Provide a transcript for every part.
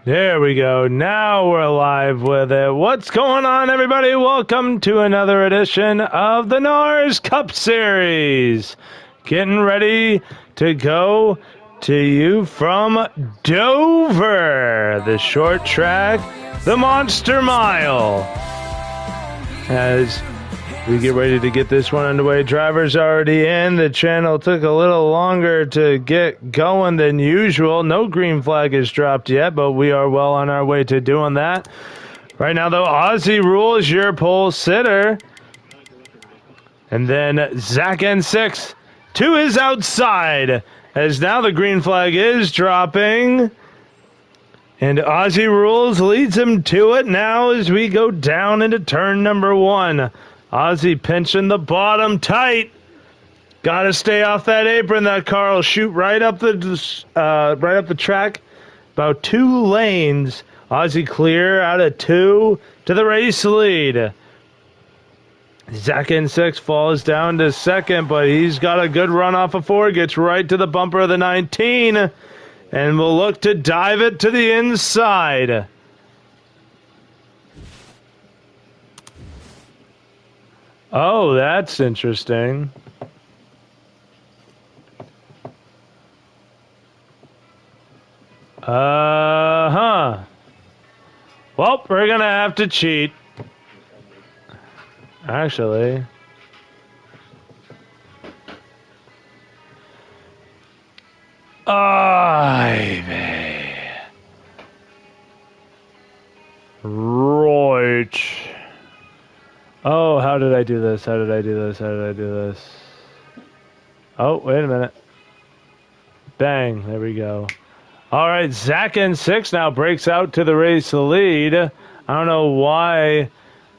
There we go. Now we're live with it. What's going on, everybody? Welcome to another edition of the NARS Cup Series. Getting ready to go to you from Dover, the short track, the Monster Mile. As we get ready to get this one underway, drivers already in. The channel took a little longer to get going than usual. No green flag is dropped yet, but we are well on our way to doing that. Right now, though, Aussie Rules, your pole sitter. And then Zach N6 to his outside, as now the green flag is dropping. And Aussie Rules leads him to it now as we go down into turn number one. Ozzy pinching the bottom tight. Got to stay off that apron. That car will shoot right up the track. About 2 lanes. Ozzy clear out of 2 to the race lead. Zach N6 falls down to second, but he's got a good run off of 4. Gets right to the bumper of the 19. And will look to dive it to the inside. Oh, that's interesting. Well, we're going to have to cheat. Actually. Right. Oh, how did I do this? How did I do this? How did I do this? Oh, wait a minute. Bang. There we go. All right, Zach N6 now breaks out to the race lead. I don't know why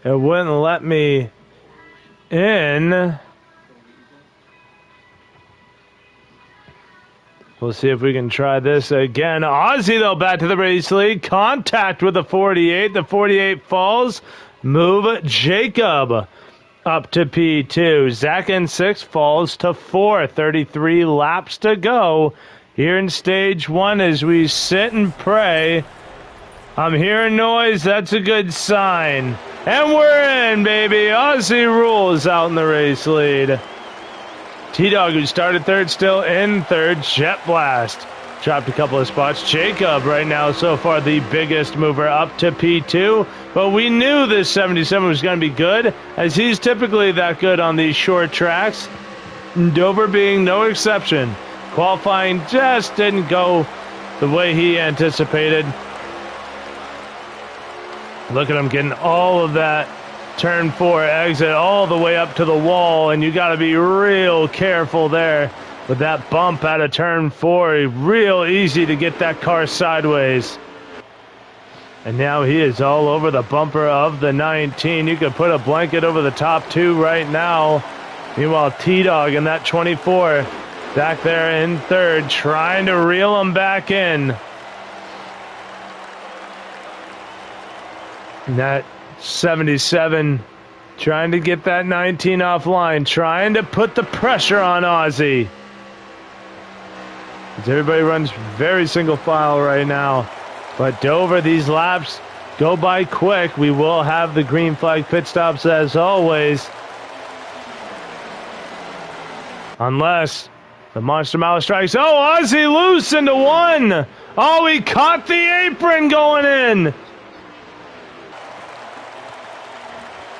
it wouldn't let me in. We'll see if we can try this again. Ozzy, though, back to the race lead. Contact with the 48. The 48 falls. Move Jacob up to P2. Zach N6 falls to 4. 33 laps to go here in stage 1 as we sit and pray. I'm hearing noise. That's a good sign. And we're in, baby. Aussie Rules out in the race lead. T-Dog, who started third, still in third. Jet Blast dropped a couple of spots. Jacob right now so far the biggest mover up to P2. But we knew this 77 was going to be good, as he's typically that good on these short tracks. Dover being no exception. Qualifying just didn't go the way he anticipated. Look at him getting all of that turn 4 exit all the way up to the wall, and you got to be real careful there with that bump out of turn 4. Real easy to get that car sideways. And now he is all over the bumper of the 19. You could put a blanket over the top 2 right now. Meanwhile, T-Dog in that 24 back there in third, trying to reel him back in. And that 77 trying to get that 19 offline, trying to put the pressure on Ozzy. As everybody runs very single file right now. But Dover, these laps go by quick. We will have the green flag pit stops as always. Unless the Monster Mile strikes. Oh, Ozzy loose into 1. Oh, he caught the apron going in.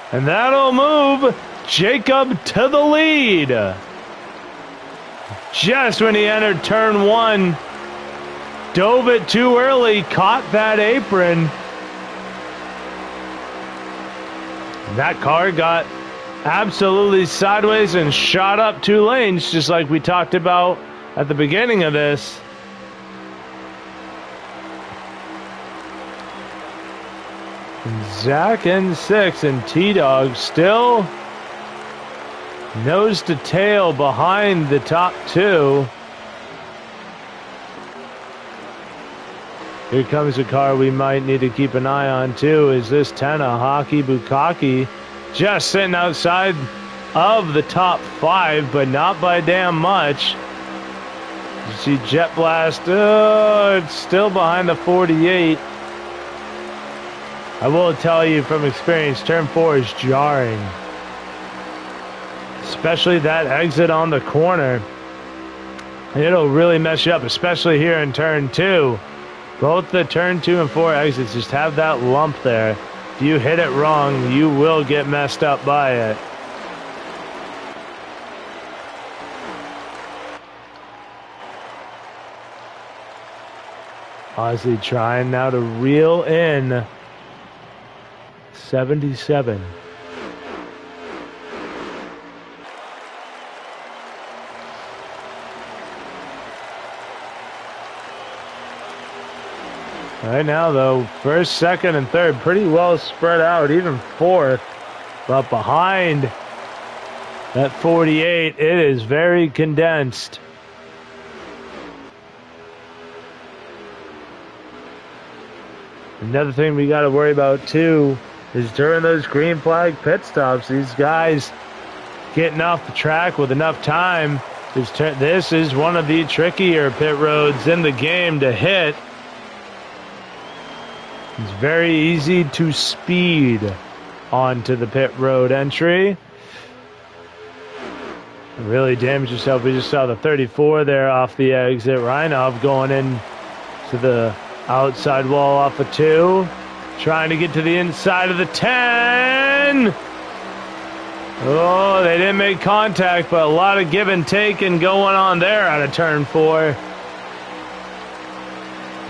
And that'll move Jacob to the lead. Just when he entered turn 1, dove it too early, caught that apron. That car got absolutely sideways and shot up 2 lanes, just like we talked about at the beginning of this. Zach N6 and T-Dog still nose to tail behind the top 2. Here comes a car we might need to keep an eye on too. Is this 10 a Hockey Bukkake? Just sitting outside of the top 5, but not by damn much. You see Jet Blast, it's still behind the 48. I will tell you from experience, turn 4 is jarring. Especially that exit on the corner. It'll really mess you up, especially here in turn 2. Both the turn 2 and 4 exits just have that lump there. If you hit it wrong, you will get messed up by it. Ozzy trying now to reel in 77. Right now, though, first, second, and third pretty well spread out, even fourth. But behind that 48, it is very condensed. Another thing we got to worry about, too, is during those green flag pit stops, these guys getting off the track with enough time. This is one of the trickier pit roads in the game to hit. It's very easy to speed onto the pit road entry. Really damage yourself. We just saw the 34 there off the exit. Reinov going in to the outside wall off of 2. Trying to get to the inside of the 10. Oh, they didn't make contact, but a lot of give and take and going on there out of turn 4.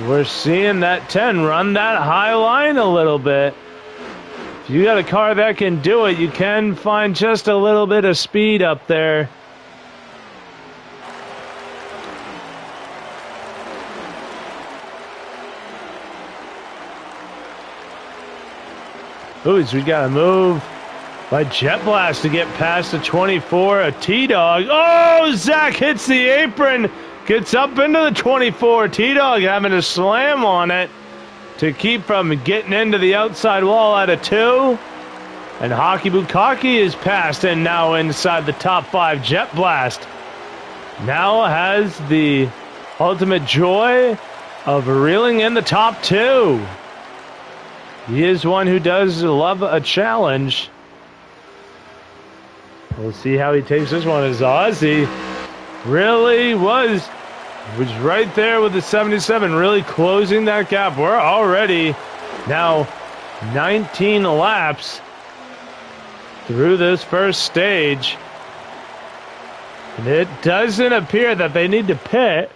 We're seeing that 10 run that high line a little bit. If you got a car that can do it, you can find just a little bit of speed up there. Ooh, we got a move by Jet Blast to get past the 24. A T-Dog. Oh, Zach hits the apron. Gets up into the 24. T-Dog having to slam on it to keep from getting into the outside wall out of 2. And Hockey Bukkake is passed and now inside the top 5. Jet Blast now has the ultimate joy of reeling in the top 2. He is one who does love a challenge. We'll see how he takes this one, as Ozzy really was right there with the 77, really closing that gap. We're already now 19 laps through this first stage. And it doesn't appear that they need to pit.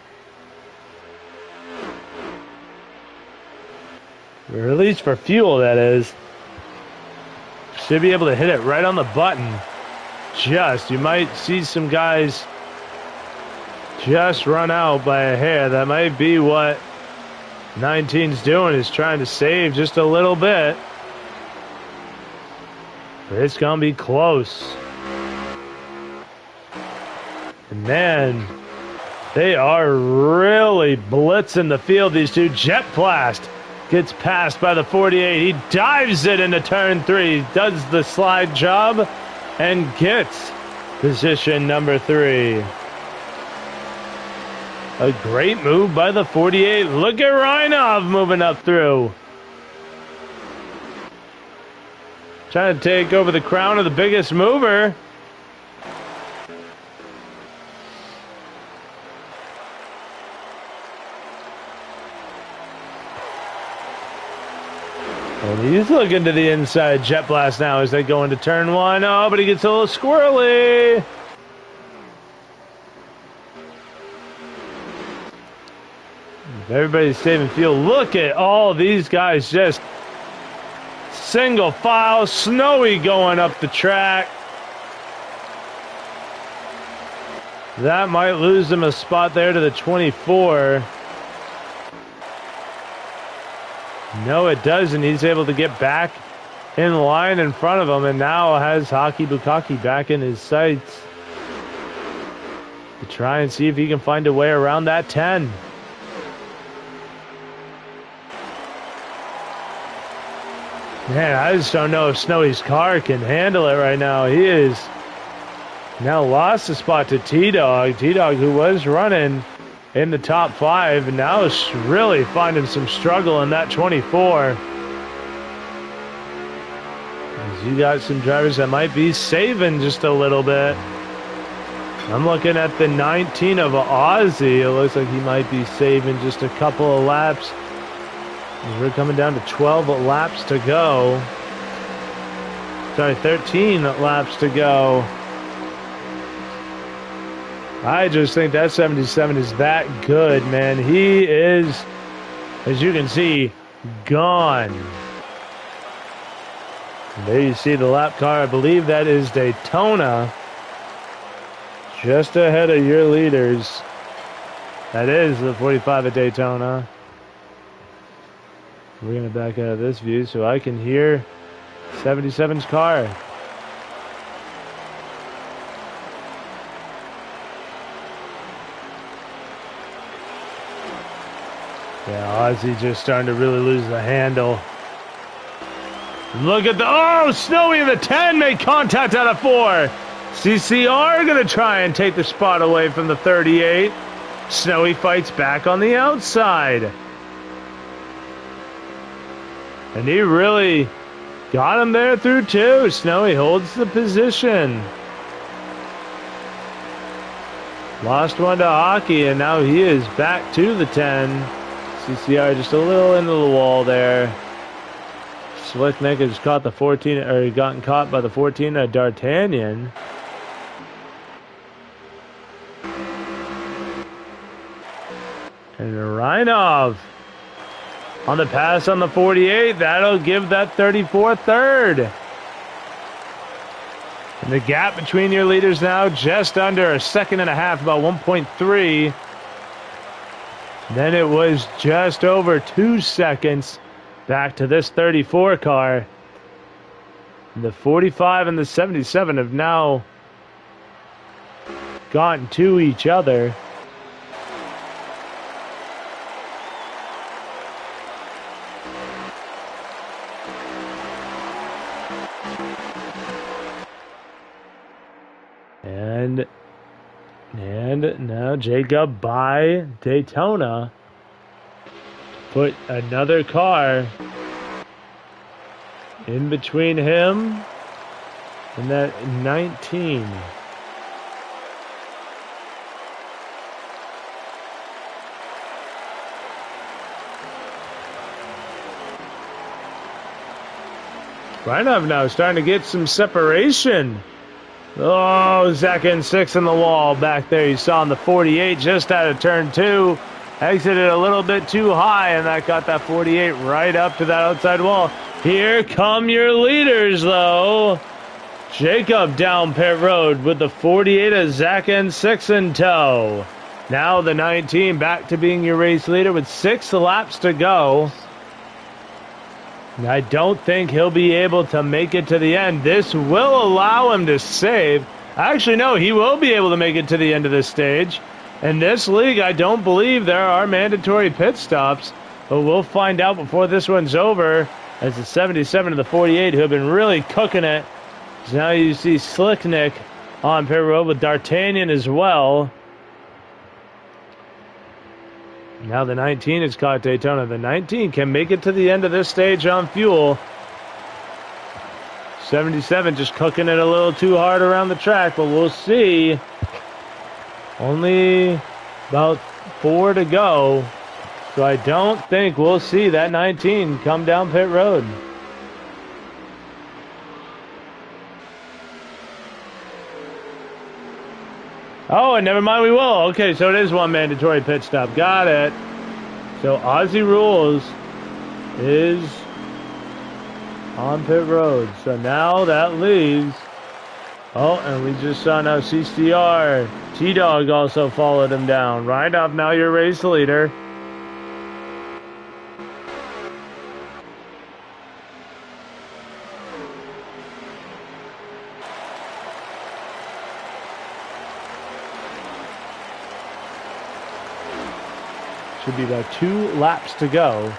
Or at least for fuel, that is. Should be able to hit it right on the button. You might see some guys just run out by a hair. That might be what 19's doing, is trying to save just a little bit. But it's going to be close. And man, they are really blitzing the field, these two. Jet Blast gets passed by the 48. He dives it into turn 3. Does the slide job and gets position number 3. A great move by the 48. Look at Reinov moving up through. Trying to take over the crown of the biggest mover. And he's looking to the inside. Jet Blast now as they go into turn 1. Oh, but he gets a little squirrely. Everybody's saving fuel. Look at all these guys, just single file, snowy going up the track. That might lose him a spot there to the 24. No, it doesn't. He's able to get back in line in front of him, and now has Hockey Bukkake back in his sights to try and see if he can find a way around that 10. Man, I just don't know if Snowy's car can handle it right now. He is now lost the spot to T-Dog. T-Dog, who was running in the top 5, and now is really finding some struggle in that 24. As you got some drivers that might be saving just a little bit. I'm looking at the 19 of Ozzy. It looks like he might be saving just a couple of laps. We're coming down to 12 laps to go. Sorry, 13 laps to go. I just think that 77 is that good, man. He is, as you can see, gone. And there you see the lap car. I believe that is Daytona. Just ahead of your leaders. That is the 45 at Daytona. We're going to back out of this view so I can hear 77's car. Yeah, Ozzy just starting to really lose the handle. Look at the... Oh, Snowy in the 10 made contact out of 4. CCR going to try and take the spot away from the 38. Snowy fights back on the outside. And he really got him there through 2. Snowy holds the position. Lost one to Hockey, and now he is back to the 10. CCR just a little into the wall there. Slicknick has caught the 14, or gotten caught by the 14 D'Artagnan. And Reinov on the pass on the 48. That'll give that 34 third. And the gap between your leaders now just under a second and a half, about 1.3. Then it was just over 2 seconds back to this 34 car. The 45 and the 77 have now gotten to each other. And now Jacob by Daytona put another car in between him and that 19. Reinov now starting to get some separation. Oh, Zach in 6 in the wall back there. You saw him, the 48 just out of turn 2. Exited a little bit too high, and that got that 48 right up to that outside wall. Here come your leaders, though. Jacob down pit road with the 48 of Zach in 6 in tow. Now the 19 back to being your race leader with 6 laps to go. I don't think he'll be able to make it to the end. This will allow him to save. Actually, no, he will be able to make it to the end of this stage. In this league, I don't believe there are mandatory pit stops, but we'll find out before this one's over, as the 77 and the 48 who have been really cooking it. So now you see Slicknick on pit road with D'Artagnan as well. Now the 19 has caught Daytona. The 19 can make it to the end of this stage on fuel. 77 just cooking it a little too hard around the track, but we'll see. Only about 4 to go. So I don't think we'll see that 19 come down pit road. Oh, and never mind, we will. Okay, so it is one mandatory pit stop. Got it. So Aussie Rules is on pit road. So now that leaves. Oh, and we just saw now CCR. T-Dog also followed him down. Right off now your race leader. Should be about 2 laps to go.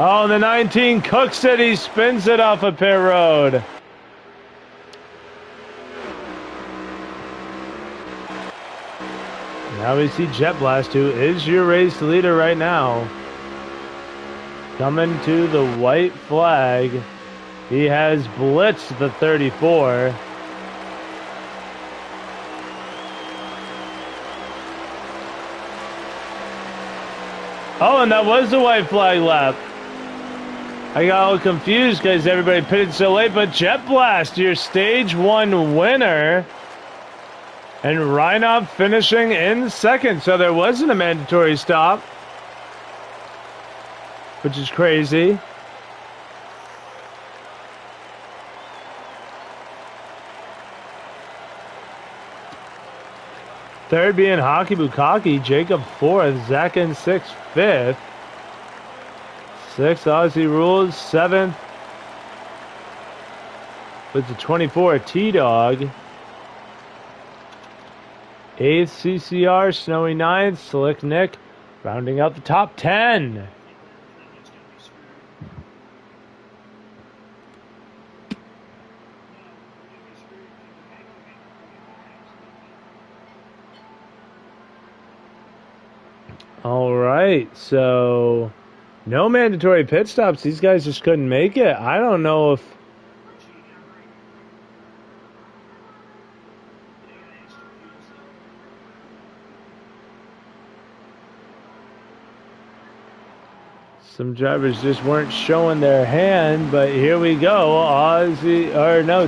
Oh, the 19 cooks it. He spins it off a pit road. Now we see Jet Blast, who is your race leader right now, coming to the white flag. He has blitzed the 34. Oh, and that was the white flag lap. I got a little confused because everybody pitted so late, but Jet Blast, your stage 1 winner. And Reinop finishing in second, so there wasn't a mandatory stop, which is crazy. Third being Hockey Bukaki, Jacob fourth, Zach in sixth, fifth. Sixth, Aussie Rules, seventh with the 24, T-Dog. Eighth, CCR, Snowy ninth, Slick Nick, rounding out the top 10. All right, so no mandatory pit stops. These guys just couldn't make it. I don't know if some drivers just weren't showing their hand, but here we go.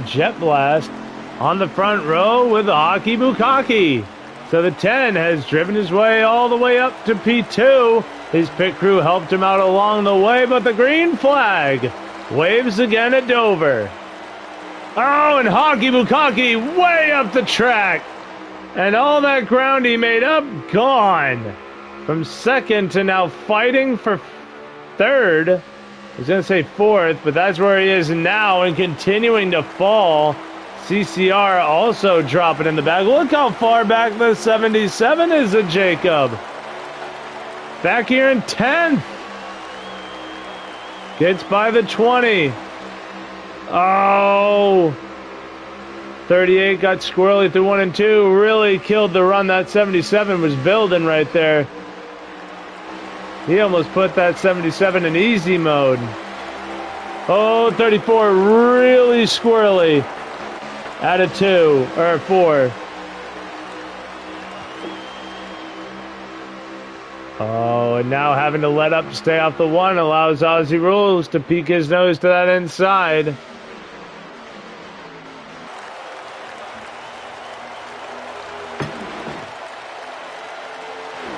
Jet Blast on the front row with Hockey Bukaki. So the 10 has driven his way all the way up to P2. His pit crew helped him out along the way, but the green flag waves again at Dover. Oh, and Hockey Bukaki way up the track. And all that ground he made up, gone. From second to now fighting for third. I was going to say fourth, but that's where he is now and continuing to fall. CCR also dropping in the back. Look how far back the 77 is of Jacob. Back here in 10th. Gets by the 20. Oh. 38 got squirrely through 1 and 2. Really killed the run that 77 was building right there. He almost put that 77 in easy mode. Oh, 34 really squirrely. Out of 2 or 4. Oh, and now having to let up to stay off the 1 allows Aussie Rules to peek his nose to that inside.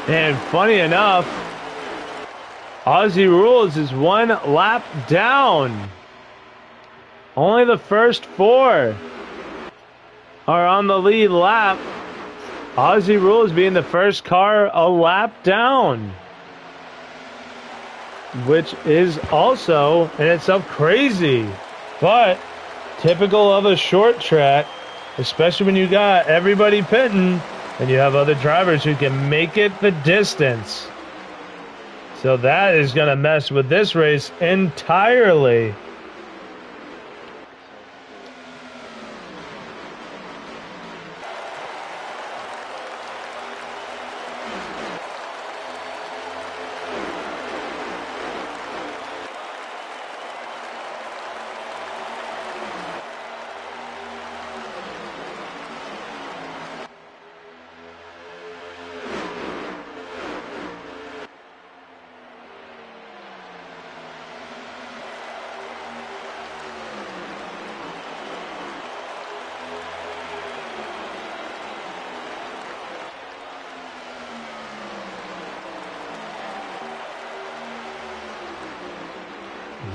And funny enough, Aussie Rules is 1 lap down. Only the first 4 are on the lead lap. Aussie Rules being the first car a lap down, which is also in itself crazy, but typical of a short track, especially when you got everybody pitting and you have other drivers who can make it the distance. So that is going to mess with this race entirely.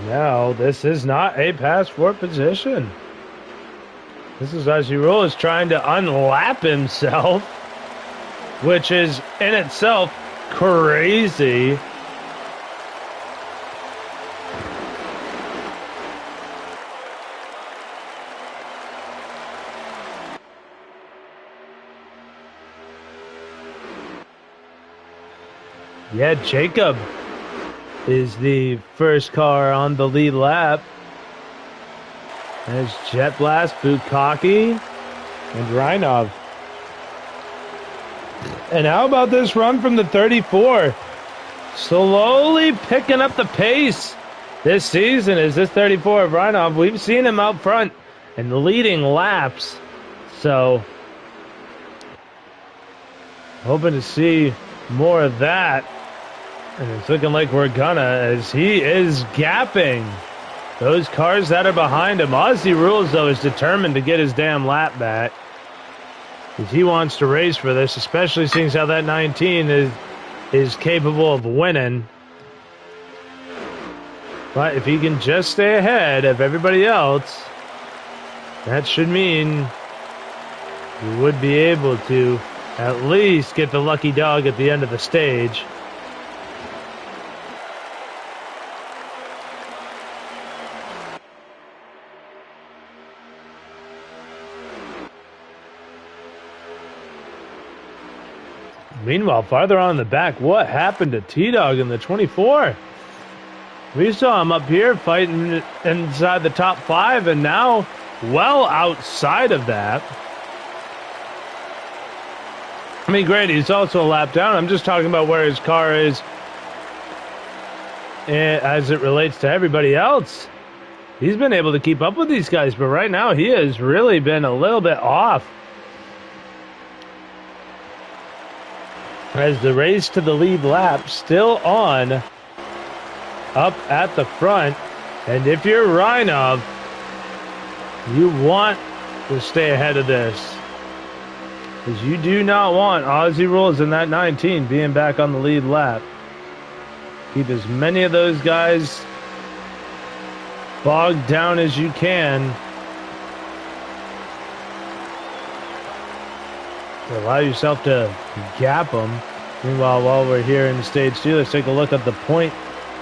Now, this is not a passport position. This is Aussie Rules trying to unlap himself, which is in itself crazy. Yeah, Jacob is the first car on the lead lap. There's Jet Blast, Bukaki, and Reinov. And how about this run from the 34? Slowly picking up the pace this season is this 34 of Reinov. We've seen him out front and leading laps. So, hoping to see more of that. And it's looking like we're gonna, as he is gapping those cars that are behind him. Aussie Rules, though, is determined to get his damn lap back, because he wants to race for this, especially seeing how that 19 is capable of winning. But if he can just stay ahead of everybody else, that should mean he would be able to at least get the lucky dog at the end of the stage. Meanwhile, farther on in the back, what happened to T-Dog in the 24? We saw him up here fighting inside the top 5, and now well outside of that. I mean, great, he's also a lap down. I'm just talking about where his car is as it relates to everybody else. He's been able to keep up with these guys, but right now he has really been a little bit off. As the race to the lead lap still on up at the front. And if you're Reinov, you want to stay ahead of this, because you do not want Aussie Rules in that 19 being back on the lead lap. Keep as many of those guys bogged down as you can to allow yourself to gap them. Meanwhile, while we're here in stage 2, let's take a look at the point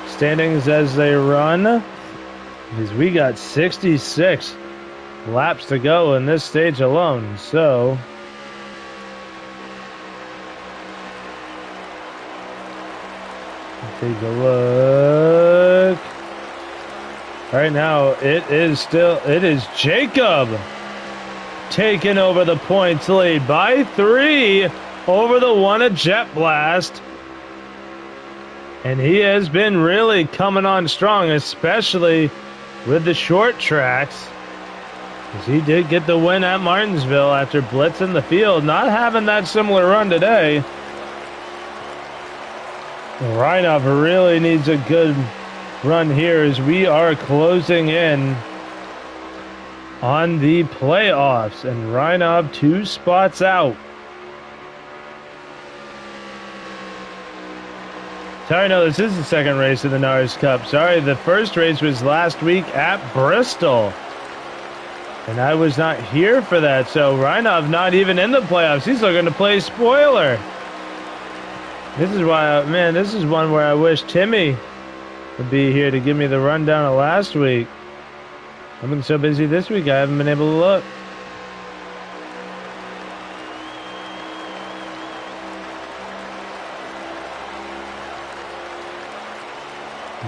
standings as they run, because we got 66 laps to go in this stage alone. So take a look. Right now, it is Jacob taking over the points lead by 3 over the one of Jet Blast. And he has been really coming on strong, especially with the short tracks, because he did get the win at Martinsville after blitzing the field. Not having that similar run today. Reinov really needs a good run here, as we are closing in on the playoffs, and Reinov 2 spots out. Sorry, no, this is the second race of the NARS Cup. Sorry, the first race was last week at Bristol, and I was not here for that. So Reinov not even in the playoffs. He's looking to play spoiler. This is why, man, this is one where I wish Timmy would be here to give me the rundown of last week. I've been so busy this week, I haven't been able to look.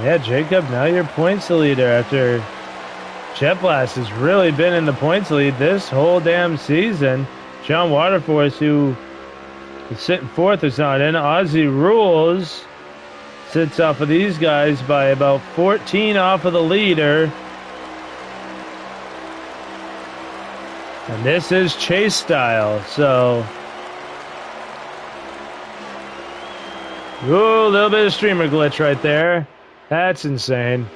Yeah, Jacob, now your points leader after Jet Blast has really been in the points lead this whole damn season. John Waterforce, who is sitting 4th, is not in. Aussie Rules sits off of these guys by about 14 off of the leader. And this is chase style, so ooh, a little bit of streamer glitch right there. That's insane.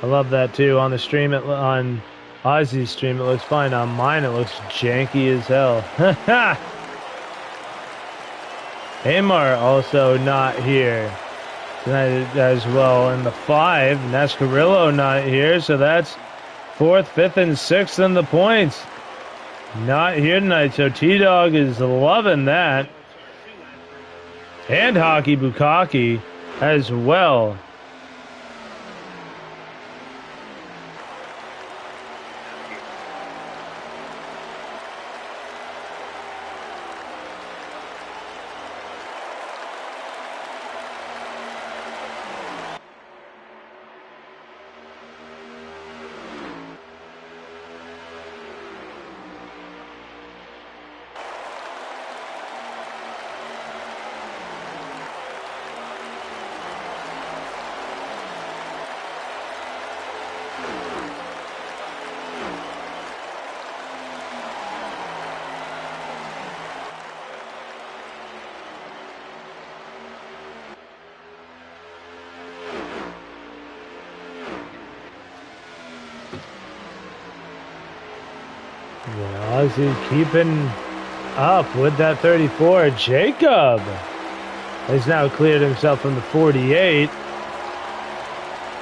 I love that too. On the stream, on Ozzy's stream, it looks fine. On mine, it looks janky as hell. Amar also not here tonight as well. In the 5, Nascarillo not here, so that's 4th, 5th, and 6th in the points. Not here tonight, so T-Dog is loving that. And Hockey Bukaki as well. Yeah, Ozzy keeping up with that 34. Jacob has now cleared himself from the 48.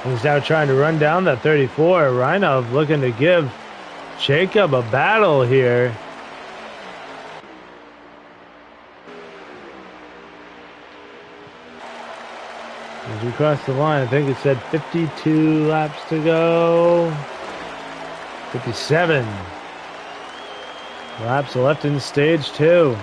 He's now trying to run down that 34. Rhino looking to give Jacob a battle here. As we cross the line, I think it said 52 laps to go. 57 laps left in stage 2.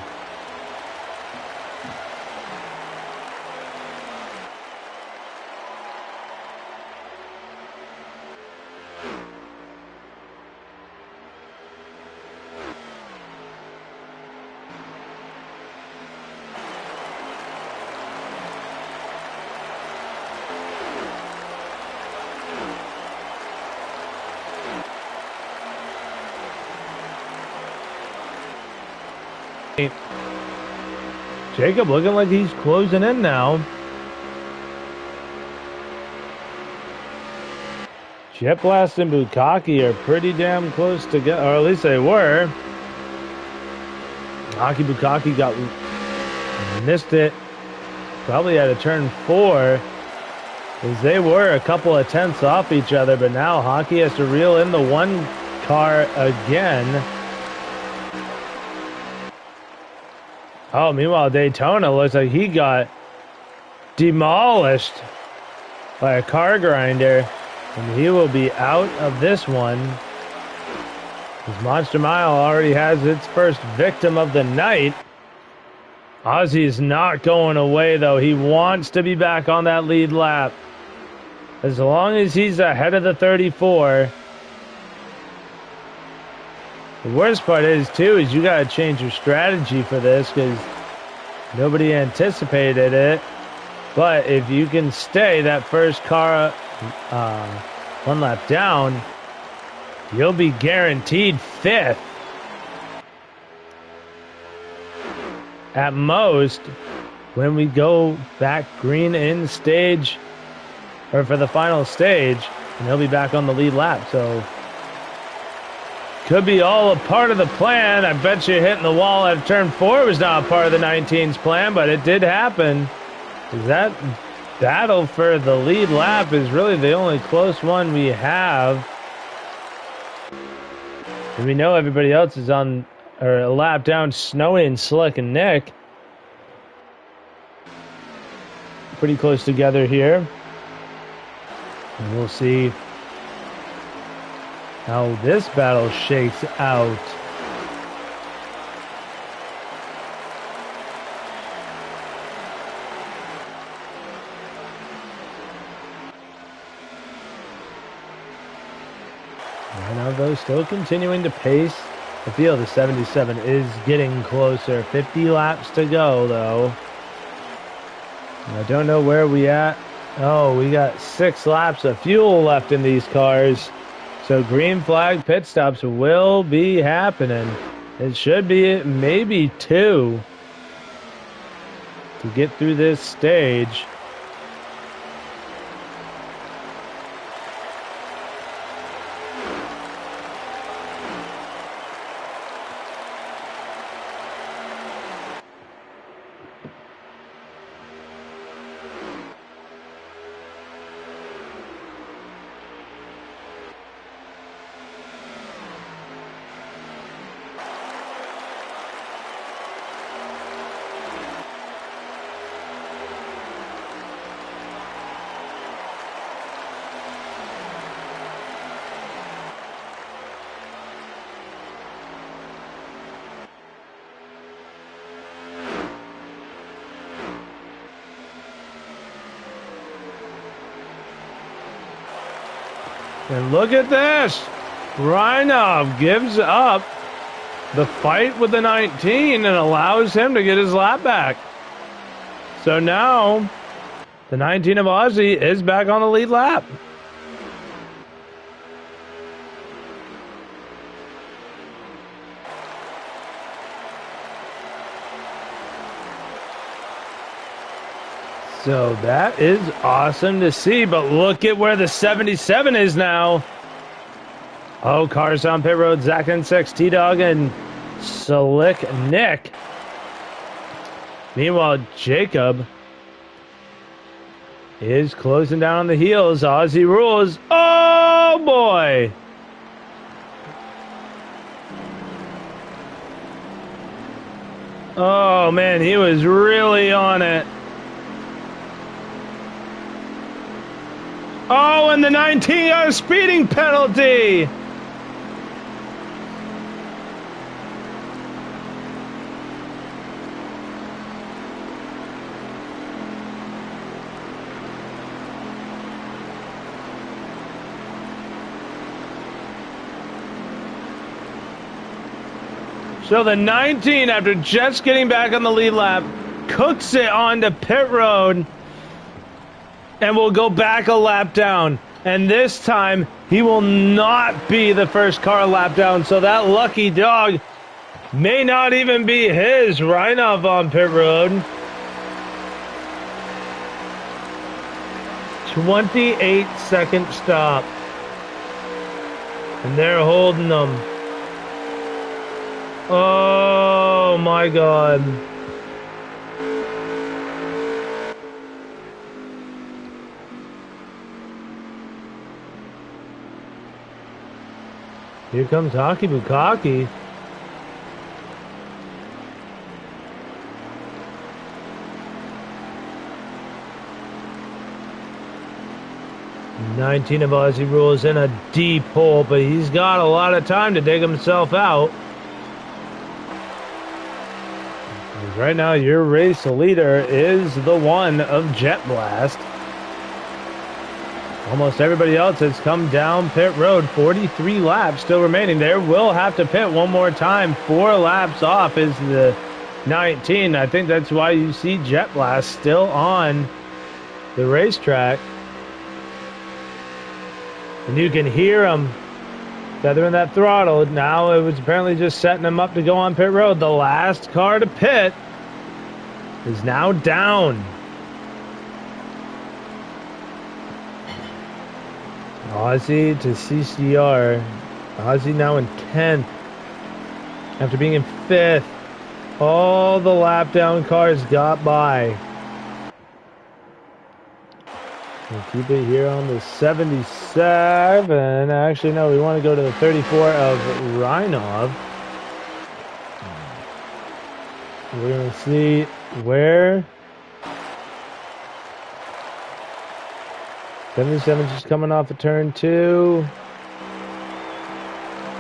Jacob looking like he's closing in now. Jet Blast and Bukkake are pretty damn close together, or at least they were. Aki Bukkake missed it, probably at a turn 4, as they were a couple of tenths off each other, but now Hockey has to reel in the one car again. Oh, meanwhile, Daytona looks like he got demolished by a car grinder, and he will be out of this one. His Monster Mile already has its first victim of the night. Ozzy's not going away, though. He wants to be back on that lead lap. As long as he's ahead of the 34. The worst part is, too, is you got to change your strategy for this because nobody anticipated it. But if you can stay that first car one lap down, you'll be guaranteed 5th. At most, when we go back green in stage, or for the final stage, and he'll be back on the lead lap. So could be all a part of the plan. I bet you hitting the wall at turn 4 was not a part of the 19's plan, but it did happen. That battle for the lead lap is really the only close one we have. And we know everybody else is on, or a lap down, Snowy and Slick and Nick. Pretty close together here. And we'll see how this battle shakes out. Right now, though, still continuing to pace the field. The 77 is getting closer. 50 laps to go, though. I don't know where we at. Oh, we got 6 laps of fuel left in these cars. So green flag pit stops will be happening. It should be maybe 2 to get through this stage. And look at this. Reinov gives up the fight with the 19 and allows him to get his lap back. So now the 19 of Ozzy is back on the lead lap. So that is awesome to see, but look at where the 77 is now. Oh, cars on pit road. Zach and 6, T-Dog and Slick Nick. Meanwhile, Jacob is closing down on the heels. Aussie rules. Oh, boy. Oh, man, he was really on it. Oh, and the 19 got a speeding penalty. So the 19, after just getting back on the lead lap, cooks it onto pit road and will go back a lap down. And this time, he will not be the first car lap down. So that lucky dog may not even be his. Reinov on pit road. 28-second stop. And they're holding them. Oh my God. Here comes Hockey Bukaki. "19 of Aussie rules in a deep hole, but he's got a lot of time to dig himself out. Right now, your race leader is the one of Jet Blast. Almost everybody else has come down pit road. 43 laps still remaining. There will have to pit one more time. 4 laps off is the 19. I think that's why you see Jet Blast still on the racetrack. And you can hear him feathering that throttle. Now it was apparently just setting him up to go on pit road. The last car to pit is now down. Aussie to CCR. Aussie now in 10th. After being in 5th. All the lap down cars got by. We'll keep it here on the 77. Actually, no, we want to go to the 34 of Reinov. We're going to see where 77 just coming off of turn 2.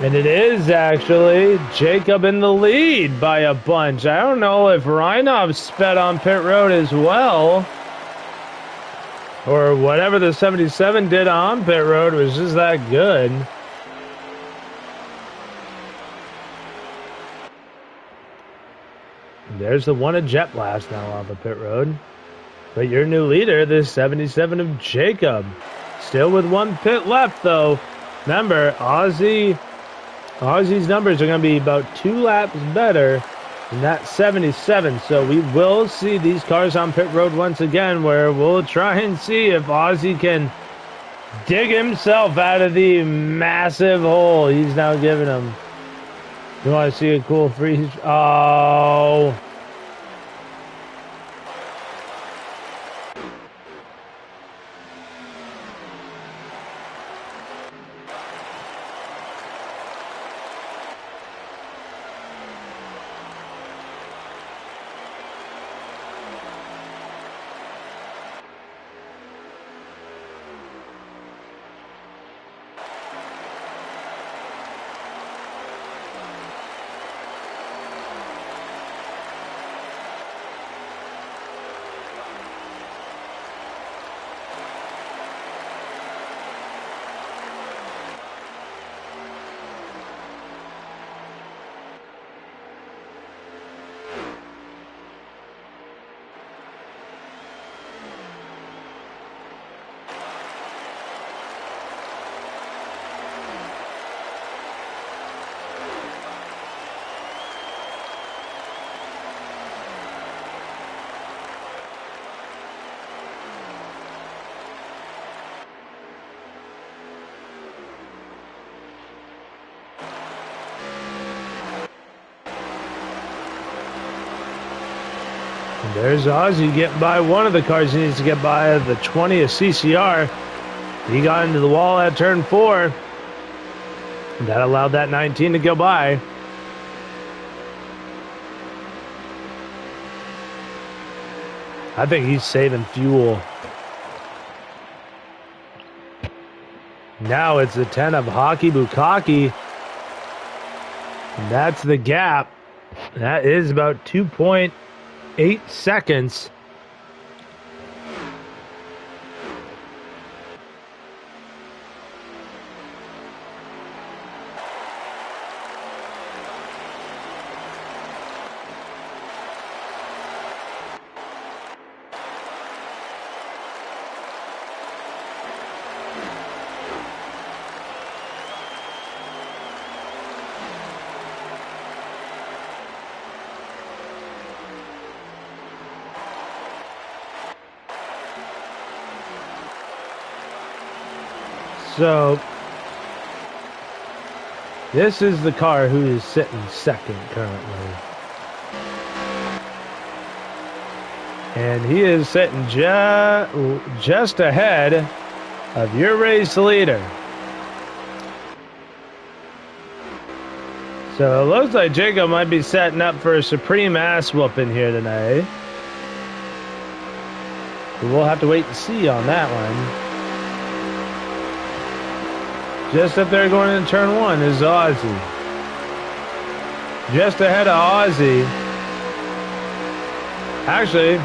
And it is actually Jacob in the lead by a bunch. I don't know if Reinov sped on pit road as well, or whatever the 77 did on pit road was just that good. There's the one of Jet Blast now off of pit road. But your new leader, the 77 of Jacob. Still with 1 pit left, though. Remember, Aussie's numbers are going to be about 2 laps better than that 77. So we will see these cars on pit road once again, where we'll try and see if Aussie can dig himself out of the massive hole he's now giving him. You want to see a cool freeze? Oh. There's Ozzy getting by one of the cars he needs to get by, the 20 of CCR. He got into the wall at turn 4. That allowed that 19 to go by. I think he's saving fuel. Now it's the 10 of Hockey Bukaki. That's the gap. That is about 2.8 seconds. So, this is the car who is sitting second currently. And he is sitting just ahead of your race leader. So, it looks like Jacob might be setting up for a supreme ass whooping here tonight. But we'll have to wait and see on that one. Just up there going into turn 1 is Ozzy. Just ahead of Ozzy. Actually,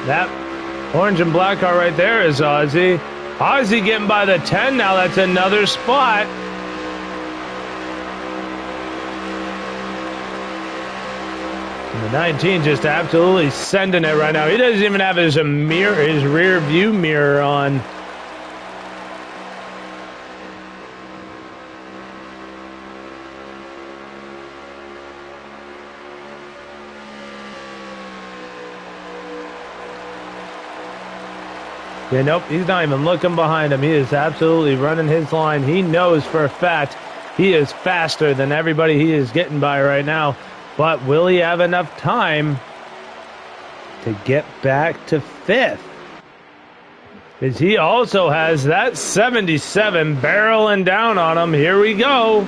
that orange and black car right there is Ozzy. Ozzy getting by the 10 now. That's another spot. And the 19 just absolutely sending it right now. He doesn't even have his rear view mirror on. Yeah, nope, he's not even looking behind him. He is absolutely running his line. He knows for a fact he is faster than everybody he is getting by right now. But will he have enough time to get back to 5th? Because he also has that 77 barreling down on him. Here we go.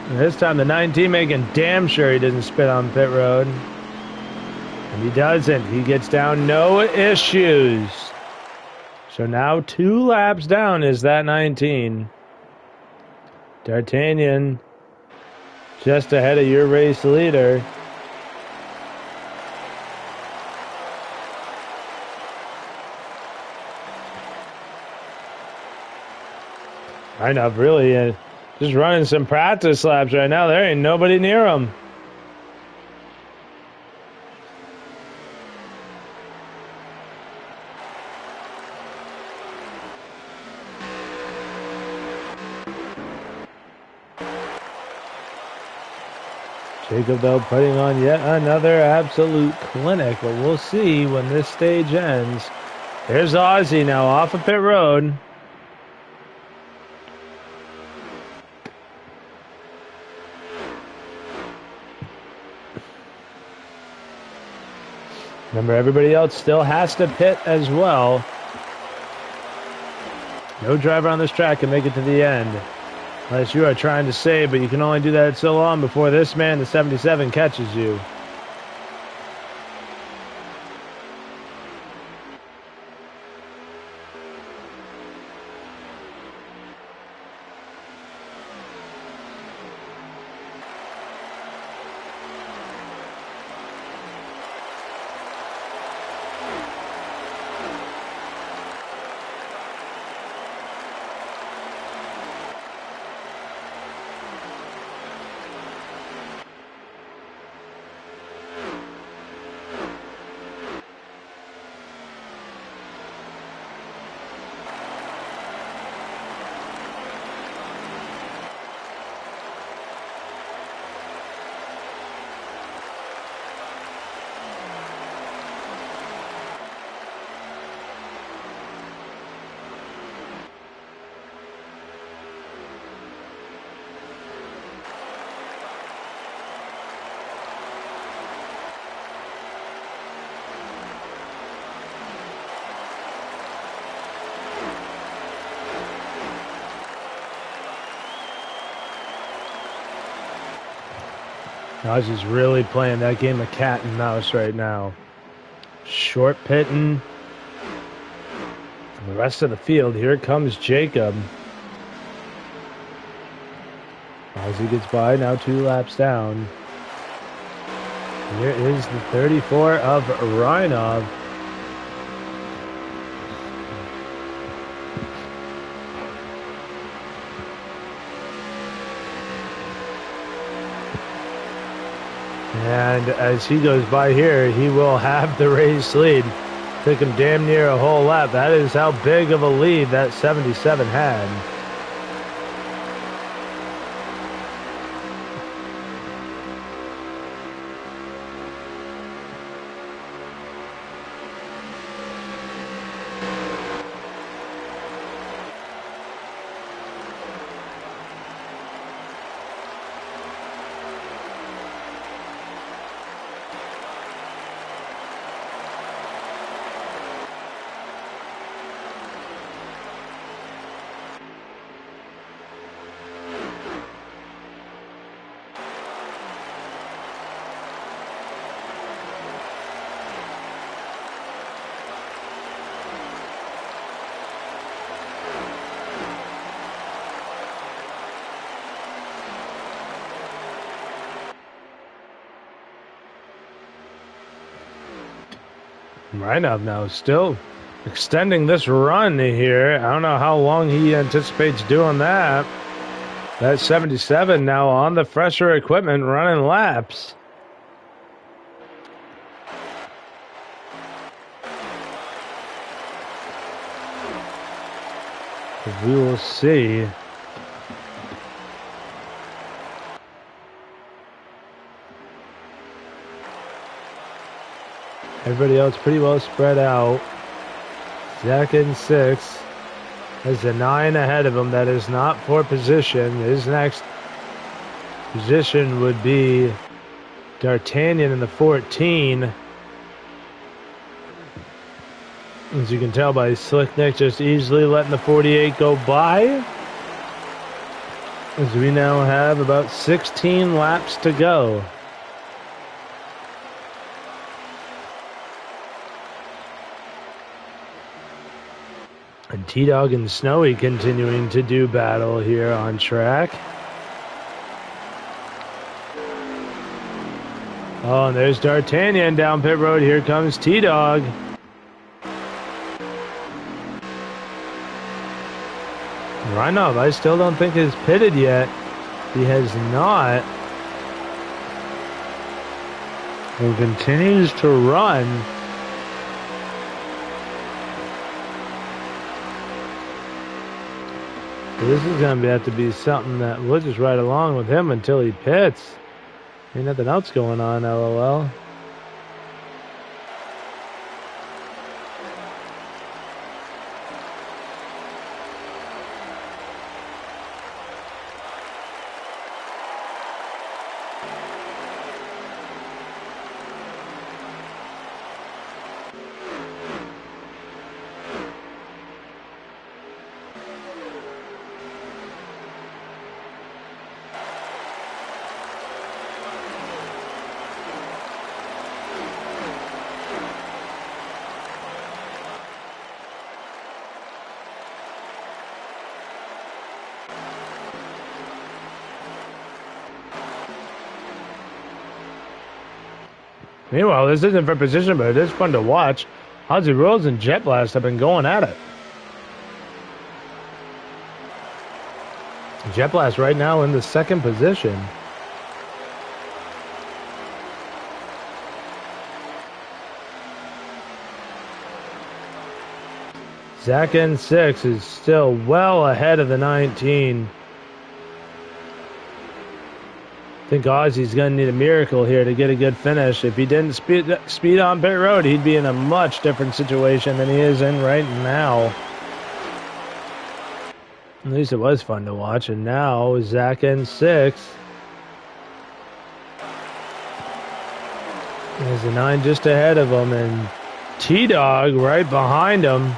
This time the 19 making damn sure he doesn't spit on pit road. And he doesn't. He gets down, no issues. So now 2 laps down is that 19. D'Artagnan just ahead of your race leader. I know, really. Just running some practice laps right now. There ain't nobody near him. Jacob, though, putting on yet another absolute clinic. But we'll see when this stage ends. There's Ozzy now off of pit road. Remember, everybody else still has to pit as well. No driver on this track can make it to the end. Unless you are trying to save, but you can only do that so long before this man, the 77, catches you. Ozzy's really playing that game of cat and mouse right now. Short pitting. The rest of the field, here comes Jacob. Ozzy gets by, now 2 laps down. Here is the 34 of Reinov. And as he goes by here, he will have the race lead. Took him damn near a whole lap. That is how big of a lead that 77 had. Reinov now still extending this run here. I don't know how long he anticipates doing that. That 77 now on the fresher equipment running laps. We will see. Everybody else pretty well spread out. Zach in 6. There's a 9 ahead of him. That is not for position. His next position would be D'Artagnan in the 14. As you can tell by Slick Nick just easily letting the 48 go by. As we now have about 16 laps to go. And T-Dog and Snowy continuing to do battle here on track. Oh, and there's D'Artagnan down pit road. Here comes T-Dog. Reinov, I still don't think is pitted yet. He has not. He continues to run. This is going to have to be something that we'll just ride along with him until he pits. Ain't nothing else going on, LOL. Meanwhile, this isn't for position, but it is fun to watch. Ozzy Rose and Jet Blast have been going at it. Jet Blast right now in the 2nd position. Zach N6 is still well ahead of the 19. I think Ozzy's going to need a miracle here to get a good finish. If he didn't speed on pit road, he'd be in a much different situation than he is in right now. At least it was fun to watch. And now Zach N6. There's a 9 just ahead of him, and T-Dog right behind him.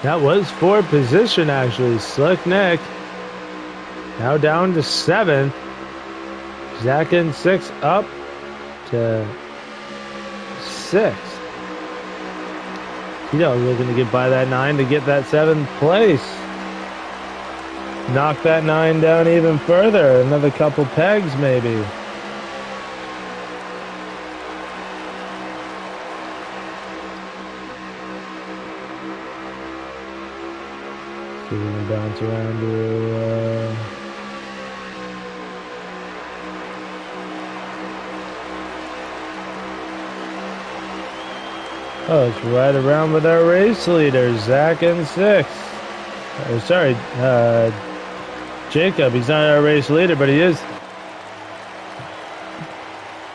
That was for position, actually. Slick Nick Now down to 7th. Zach in 6th, up to 6th. Tito's looking to get by that 9 to get that 7th place. Knock that 9 down even further. Another couple pegs, maybe. See if we can bounce around to... Oh, it's right around with our race leader, Zach in 6th. Sorry, Jacob. He's not our race leader, but he is.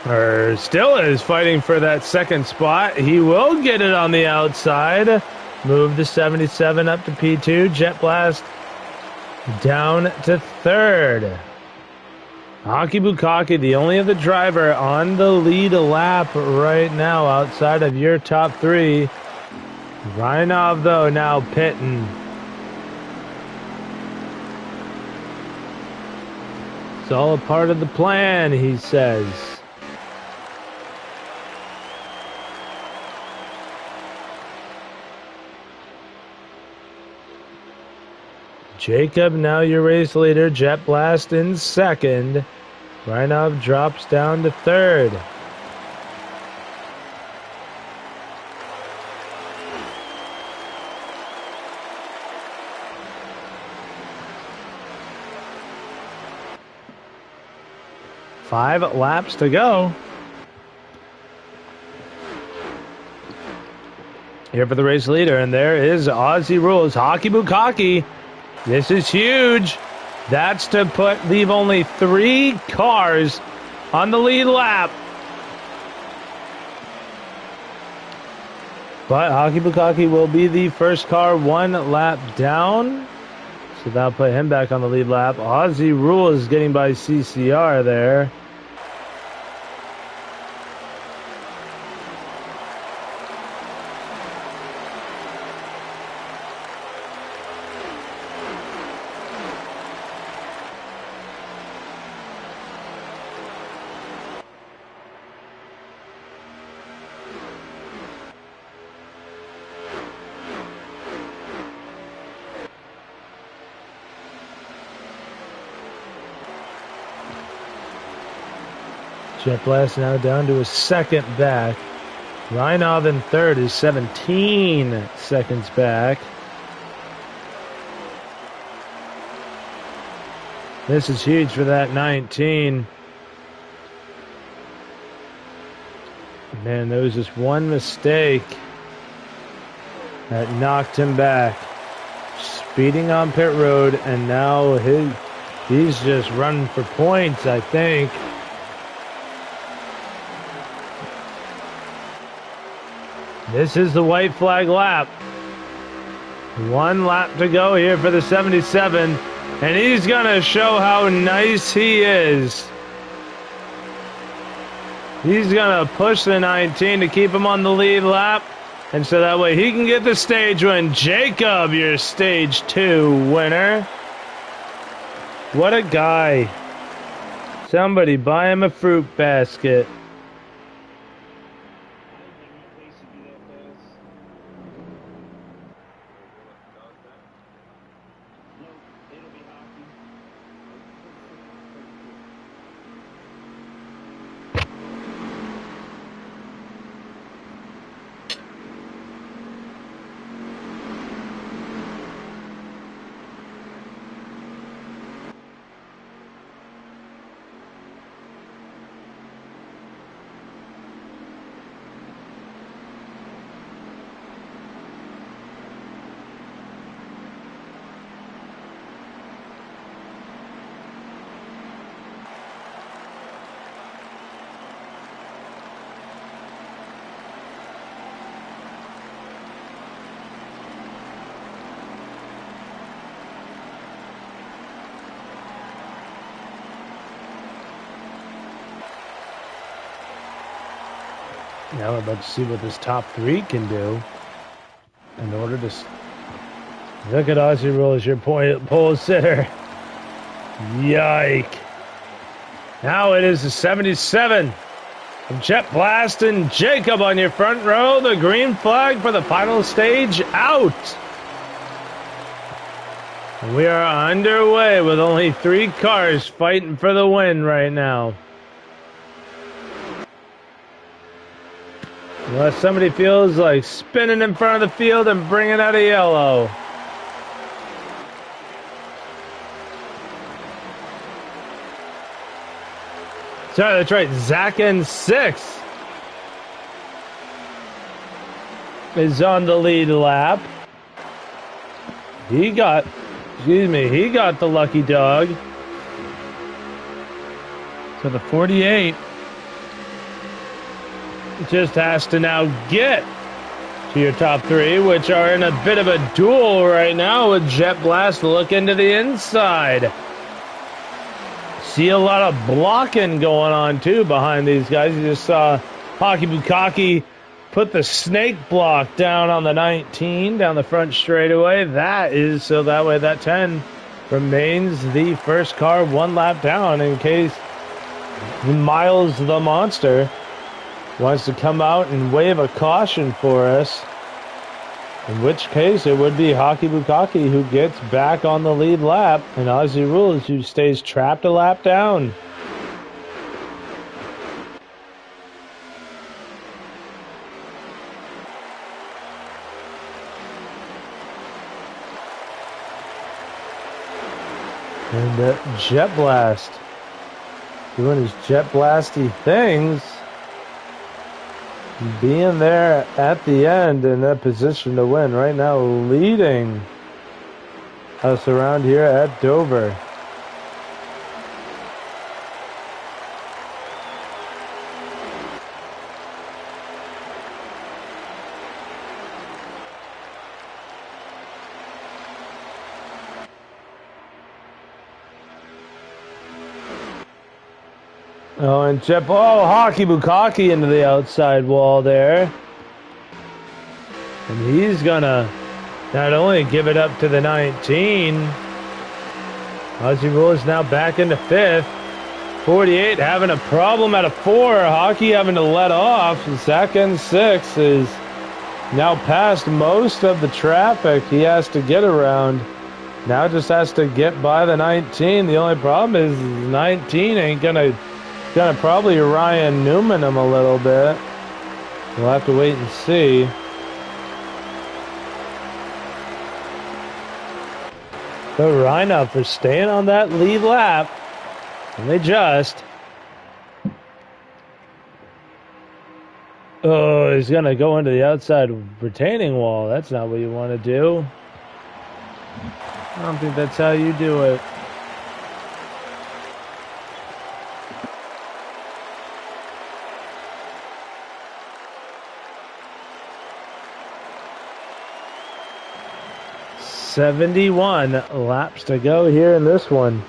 Or still is fighting for that 2nd spot. He will get it on the outside. Move the 77 up to P2. Jet Blast down to 3rd. Hockey Bukaki, the only other driver on the lead lap right now outside of your top 3. Reinov, though, now pitting. It's all a part of the plan, he says. Jacob, now your race leader. Jet Blast in 2nd. Reinov drops down to 3rd. Five laps to go. Here for the race leader, and there is Aussie Rules. Hockey Bukaki. This is huge. That's to leave only 3 cars on the lead lap. But Hockey Bukaki will be the first car 1 lap down. So that'll put him back on the lead lap. Aussie Rule is getting by CCR there. Jet Blast now down to a 2nd back. Reinov in 3rd is 17 seconds back. This is huge for that 19. Man, there was just one mistake that knocked him back. Speeding on pit road, and now he's just running for points, I think. This is the white flag lap. 1 lap to go here for the 77, and he's gonna show how nice he is. He's gonna push the 19 to keep him on the lead lap, and so that way he can get the stage win. Jacob, your stage 2 winner. What a guy. Somebody buy him a fruit basket. Now we're about to see what this top 3 can do in order to... Look at Aussie Rule as your pole sitter. Yike. Now it is the 77. Jet Blast and Jacob on your front row. The green flag for the final stage out. We are underway with only 3 cars fighting for the win right now. Unless somebody feels like spinning in front of the field and bringing out a yellow. Sorry, that's right. Zach N6 is on the lead lap. He got the lucky dog. So the 48 just has to now get to your top 3, which are in a bit of a duel right now with Jet Blast looking to the inside. See a lot of blocking going on too behind these guys. You just saw Hockey Bukaki put the snake block down on the 19 down the front straightaway. That is so that way that 10 remains the first car 1 lap down in case Miles the Monster wants to come out and wave a caution for us. In which case, it would be Hockey Bukaki who gets back on the lead lap, and Aussie Rules who stays trapped a lap down. And Jet Blast doing his Jet Blasty things. Being there at the end in that position to win right now, leading us around here at Dover. Oh, and Hockey Bukaki into the outside wall there. And he's gonna not only give it up to the 19. Aussie Rule is now back into 5th. 48 having a problem at a 4. Hockey having to let off. Zach N6 is now past most of the traffic he has to get around. Now just has to get by the 19. The only problem is 19 ain't gonna probably Ryan Newman him a little bit. We'll have to wait and see. But Rhino for staying on that lead lap. And they just. Oh, he's going to go into the outside retaining wall. That's not what you want to do. I don't think that's how you do it. "71 laps to go here in this one."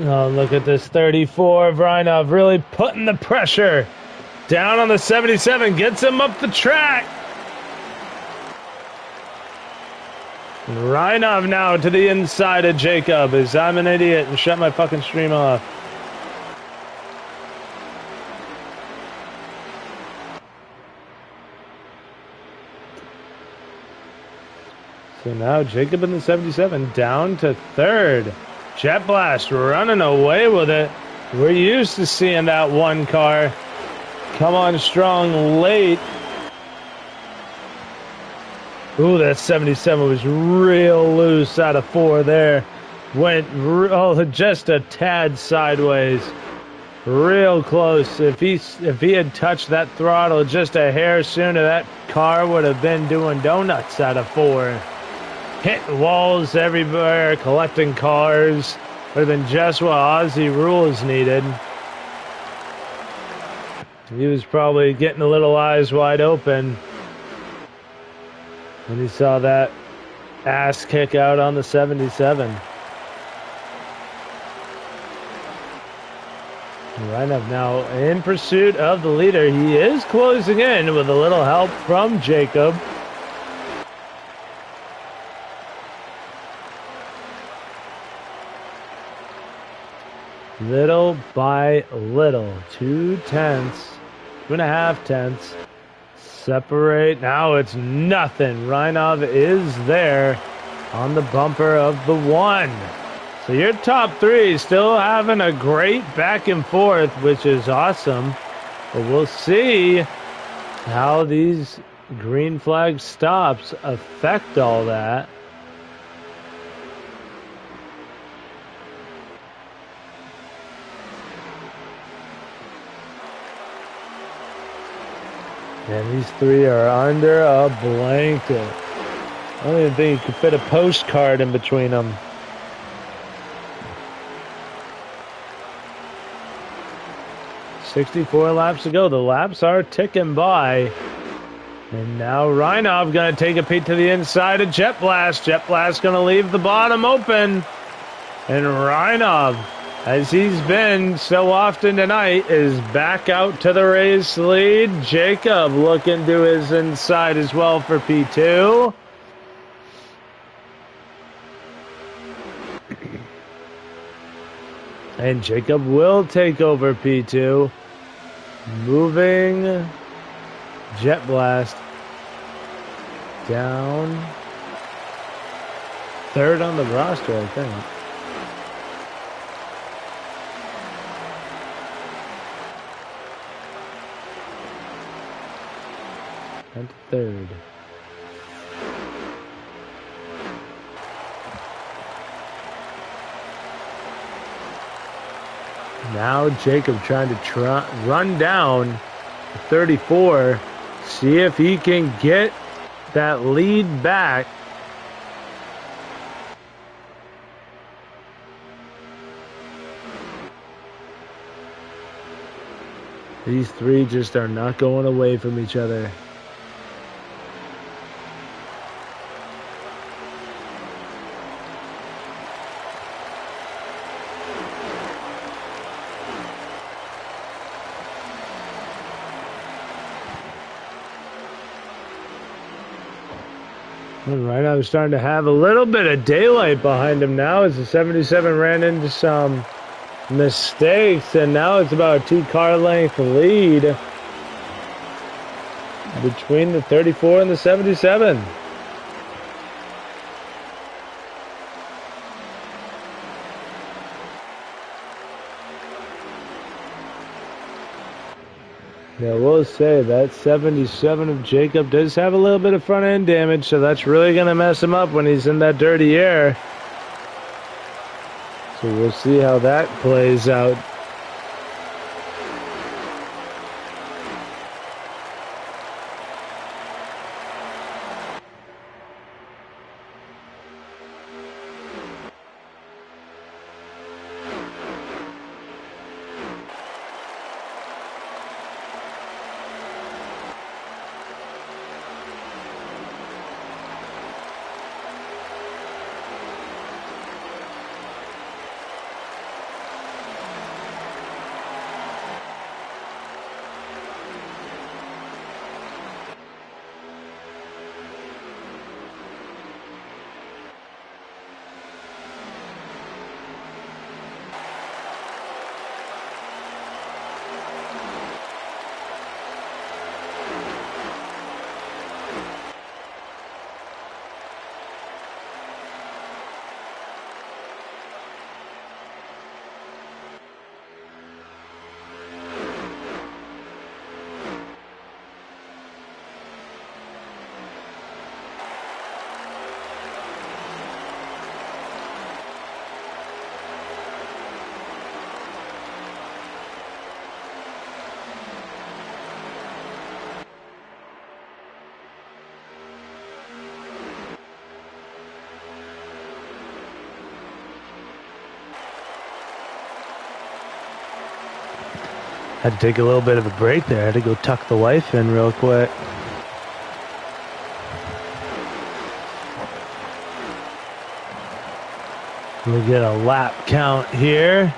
Oh, look at this 34. Vrynov really putting the pressure down on the 77. Gets him up the track. Vrynov now to the inside of Jacob as I'm an idiot and shut my fucking stream off. So now Jacob in the 77 down to 3rd. Jet Blast running away with it. We're used to seeing that one car come on strong late. Ooh, that 77 was real loose out of 4 there. Went just a tad sideways. Real close. If he had touched that throttle just a hair sooner, that car would have been doing donuts out of 4. Hitting walls everywhere, collecting cars. Would have been just what Aussie Rules needed. He was probably getting a little eyes wide open when he saw that ass kick out on the 77. Reinov now in pursuit of the leader. He is closing in with a little help from Jacob. Little by little, 2/10, 2.5 tenths separate. Now it's nothing. Reinov is there on the bumper of the 1. So your top 3 still having a great back and forth, which is awesome. But we'll see how these green flag stops affect all that. And these 3 are under a blanket. I don't even think you could fit a postcard in between them. "64 laps to go." The laps are ticking by. And now Reinov going to take a peek to the inside of Jet Blast. Jet Blast going to leave the bottom open. And Reinov, as he's been so often tonight, is back out to the race lead. Jacob looking to his inside as well for P2. And Jacob will take over P2. Moving Jet Blast down. 3rd on the roster, I think. And 3rd. Now Jacob trying to run down 34. See if he can get that lead back. These 3 just are not going away from each other. Right, I was starting to have a little bit of daylight behind him now as the 77 ran into some mistakes, and now it's about a 2-car length lead between the 34 and the 77. Yeah, we'll say that 77 of Jacob does have a little bit of front end damage, so that's really going to mess him up when he's in that dirty air. So we'll see how that plays out. Had to take a little bit of a break there. I had to go tuck the wife in real quick. We'll get a lap count here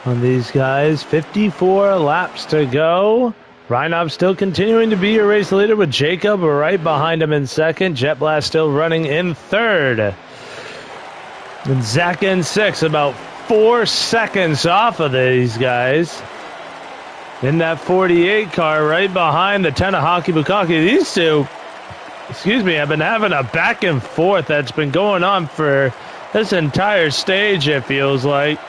on these guys. 54 laps to go. Reinhoff still continuing to be your race leader with Jacob right behind him in second. Jet Blast still running in third. And Zach in sixth, about 4 seconds off of these guys. In that 48 car right behind the Tanahaki Bukaki. These two, have been having a back and forth that's been going on for this entire stage, it feels like.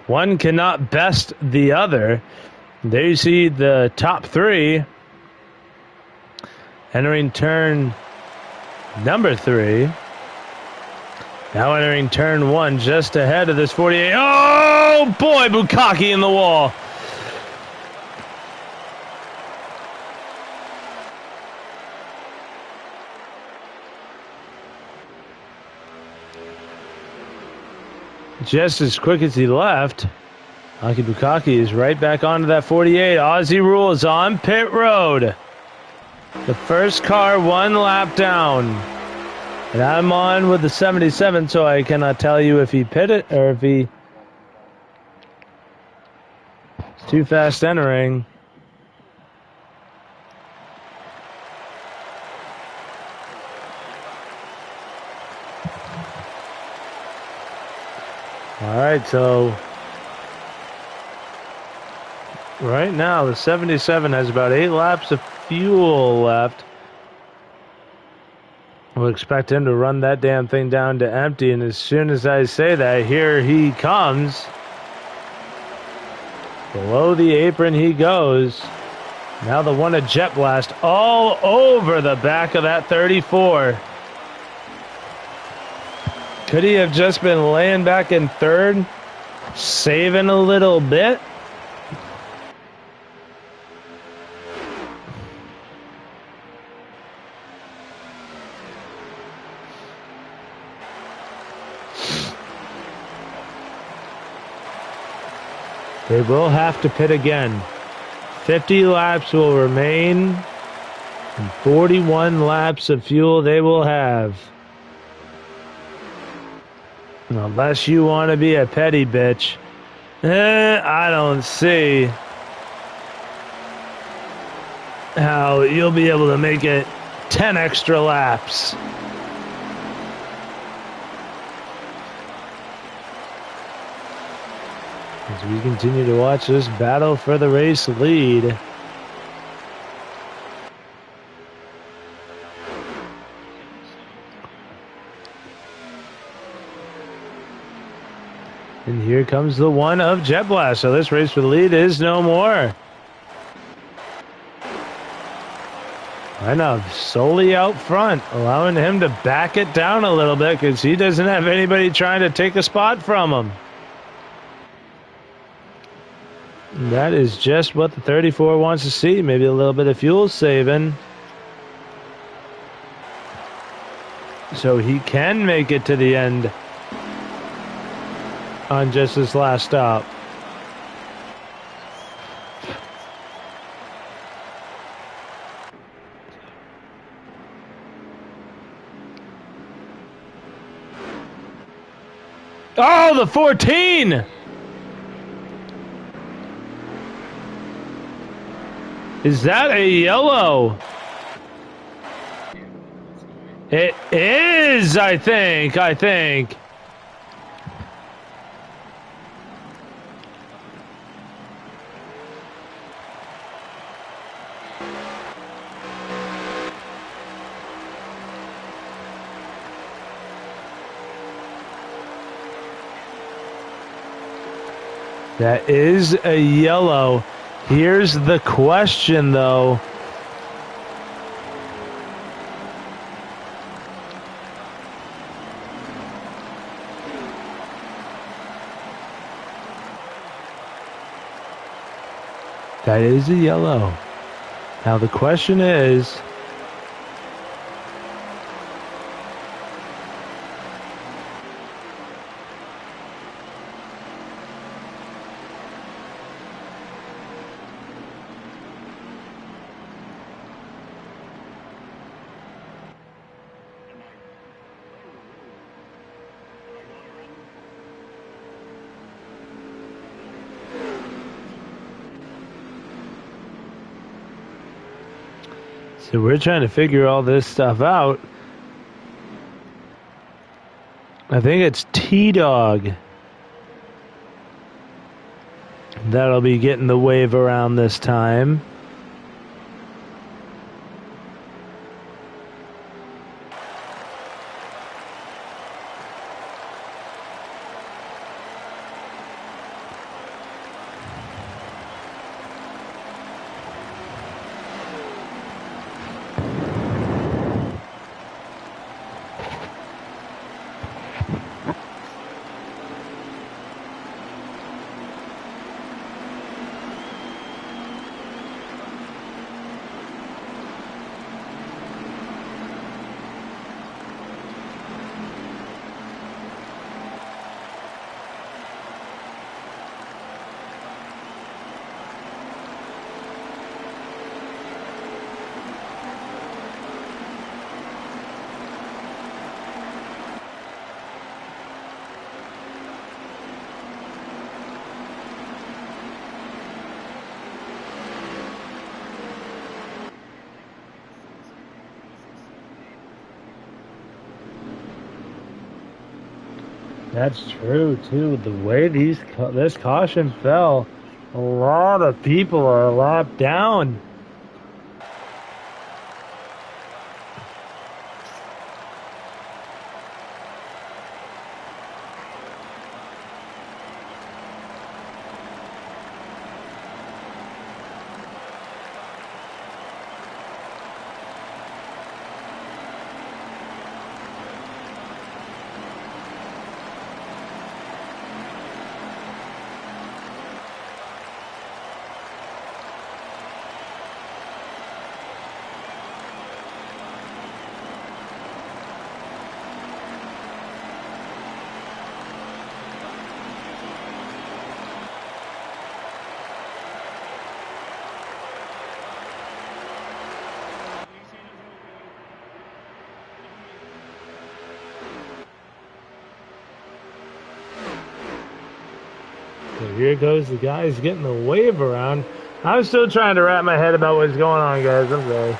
One cannot best the other. There you see the top three entering turn number 3. Now entering turn 1 just ahead of this 48. Oh boy, Bukaki in the wall. Just as quick as he left, Aki Bukaki is right back onto that 48. Aussie rules on pit road. The first car 1 lap down. And I'm on with the 77, so I cannot tell you if he pitted or if he's too fast entering. All right, so right now the 77 has about 8 laps of fuel left. We'll expect him to run that damn thing down to empty, and as soon as I say that, here he comes. Below the apron he goes. Now the one at Jet Blast all over the back of that 34. Could he have just been laying back in third, saving a little bit? They will have to pit again. 50 laps will remain, and 41 laps of fuel they will have. Unless you want to be a petty bitch. I don't see how you'll be able to make it 10 extra laps. As we continue to watch this battle for the race lead. And here comes the one of Jet Blast. So this race for the lead is no more. Reinhoff solely out front, allowing him to back it down a little bit because he doesn't have anybody trying to take a spot from him. And that is just what the 34 wants to see. Maybe a little bit of fuel saving. So he can make it to the end on just his last stop. Oh, the 14! Is that a yellow? It is, I think. That is a yellow. Here's the question, though. That is a yellow. Now the question is, So we're trying to figure all this stuff out. I think it's T-Dog that'll be getting the wave around this time. That's true too. The way this caution fell, a lot of people are locked down. So here goes the guys getting the wave around. I'm still trying to wrap my head about what's going on, guys. I'm sorry.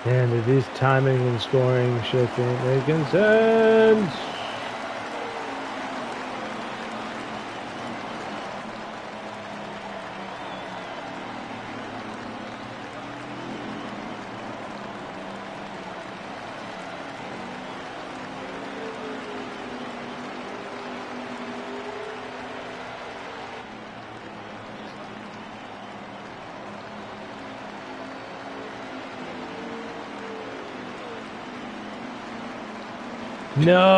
And if these timing and scoring shit ain't making sense. No.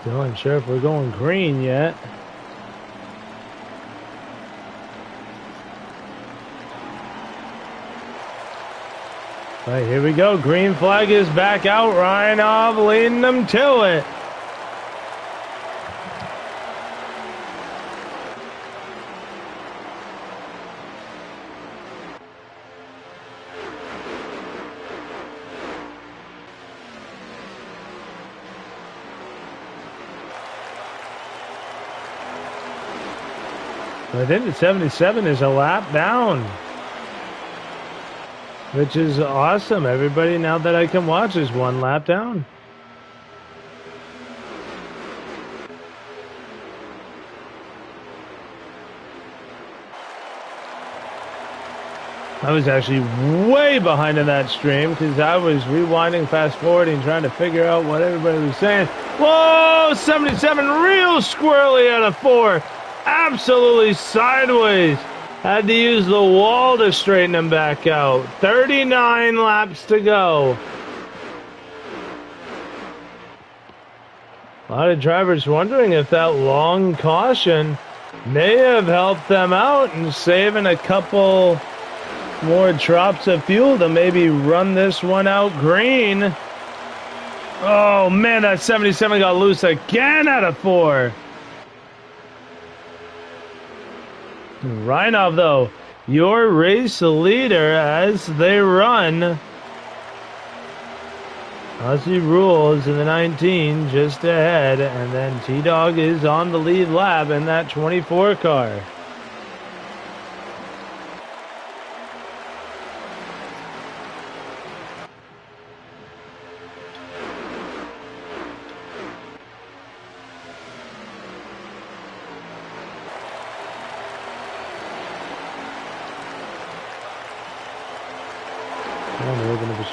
Still unsure if we're going green yet. All right, here we go. Green flag is back out. Reinov leading them to it. I think the 77 is a lap down, which is awesome. Everybody now that I can watch is one lap down. I was actually way behind in that stream because I was rewinding, fast forwarding, trying to figure out what everybody was saying. Whoa, 77 real squirrely out of 4. Absolutely sideways. Had to use the wall to straighten him back out. 39 laps to go. A lot of drivers wondering if that long caution may have helped them out and saving a couple more drops of fuel to maybe run this one out green. Oh man, that 77 got loose again out of 4. Reinov, though, your race leader as they run. Aussie rules in the 19 just ahead, and then T-Dog is on the lead lap in that 24 car.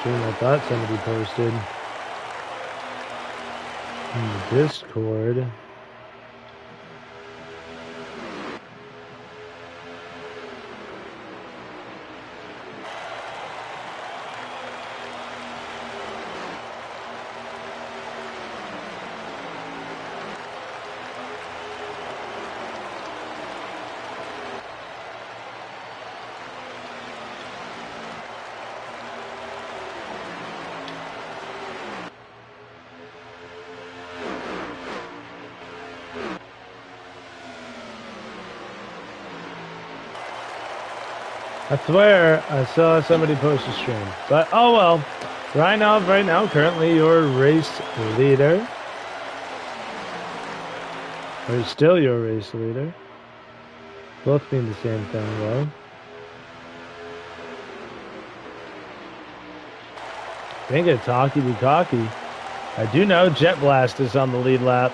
I thought somebody posted in the Discord. I swear I saw somebody post a stream. But, oh well. Right now, currently your race leader. Or still your race leader. Both mean the same thing, though. I think it's Hockey Bukaki. I do know Jet Blast is on the lead lap.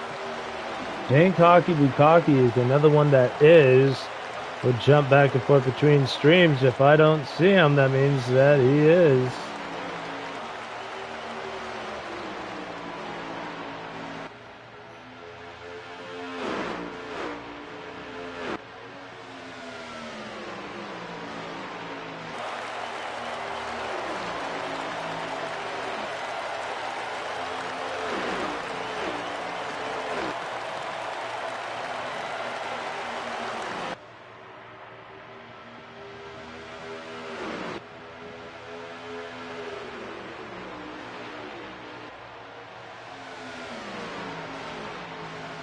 I think Hockey Bukaki is another one that would jump back and forth between streams. If I don't see him, that means that he is.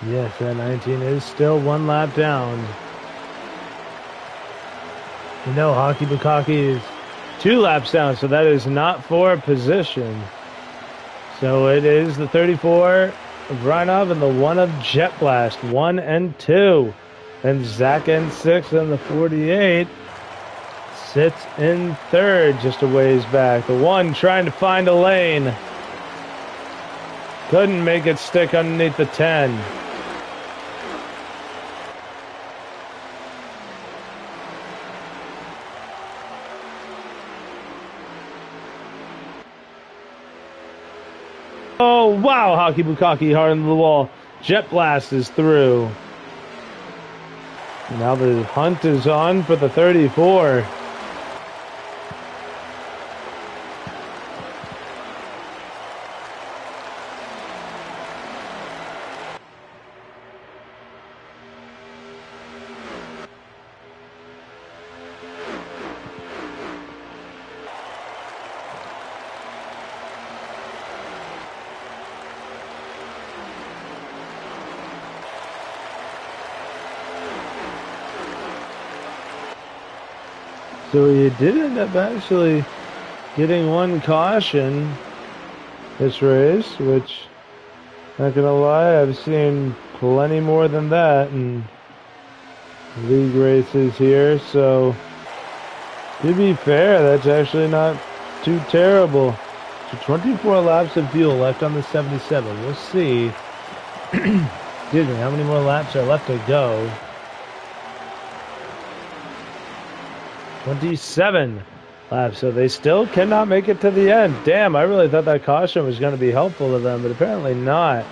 Yes, that 19 is still one lap down. You know, Hockey Bukaki is 2 laps down, so that is not for position. So it is the 34 of Reinov and the 1 of Jet Blast, 1 and 2. And Zach N6 and the 48 sits in 3rd, just a ways back. The 1 trying to find a lane. Couldn't make it stick underneath the 10. Oh, wow, Hockey Bukaki hard into the wall. Jet Blast is through. Now the hunt is on for the 34. So he did end up actually getting one caution this race, which, not gonna lie, I've seen plenty more than that in league races here. So to be fair, that's actually not too terrible. So 24 laps of fuel left on the 77. We'll see. Excuse me, how many more laps are left to go? 27 laps, so they still cannot make it to the end. Damn, I really thought that caution was going to be helpful to them, but apparently not.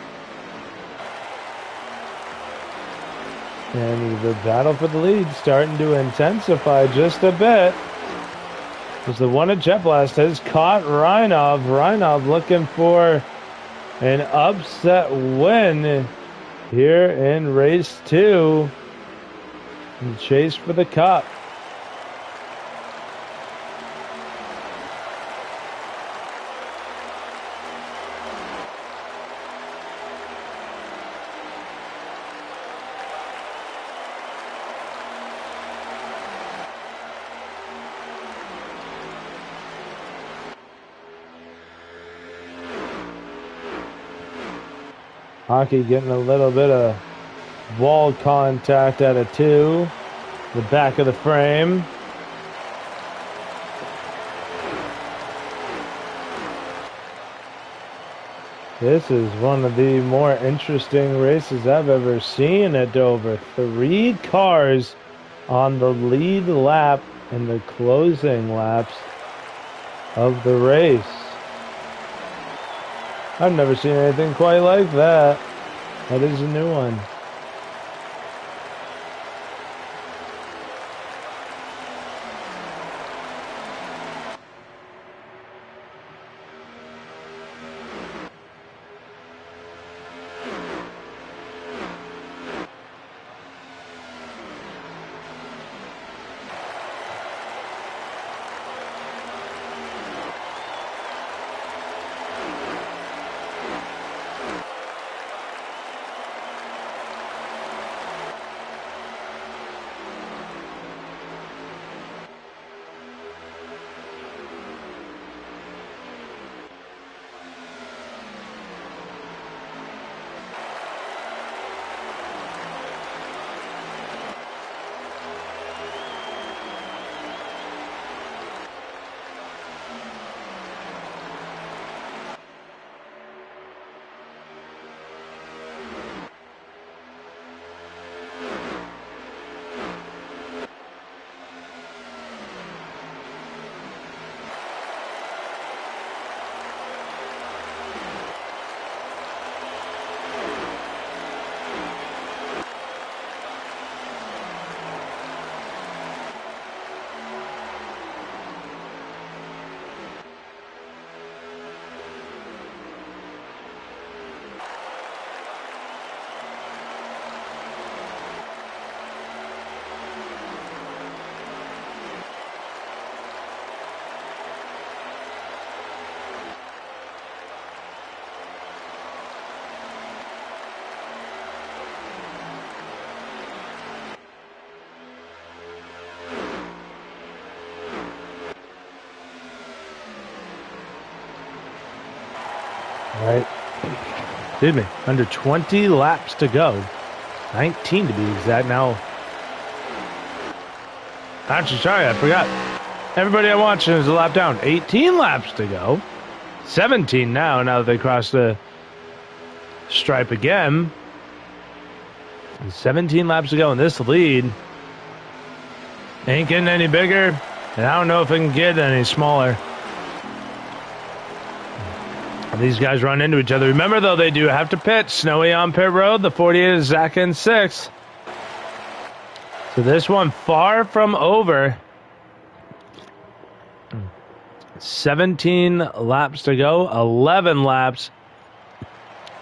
And the battle for the lead starting to intensify just a bit. As the one at Jet Blast has caught Reinov. Reinov looking for an upset win here in race 2. And chase for the cup. Hockey getting a little bit of wall contact at a 2. The back of the frame. This is one of the more interesting races I've ever seen at Dover. 3 cars on the lead lap in the closing laps of the race. I've never seen anything quite like that. That is a new one. Right. Excuse me. Under 20 laps to go. 19 to be exact. Now, actually, sorry, I forgot. Everybody I'm watching is a lap down. 18 laps to go. 17 now that they cross the stripe again. 17 laps to go, and this lead ain't getting any bigger, and I don't know if it can get any smaller. These guys run into each other. Remember, though, they do have to pit. Snowy on pit road. The 48 is Zach in 6. So this one far from over. 17 laps to go. 11 laps.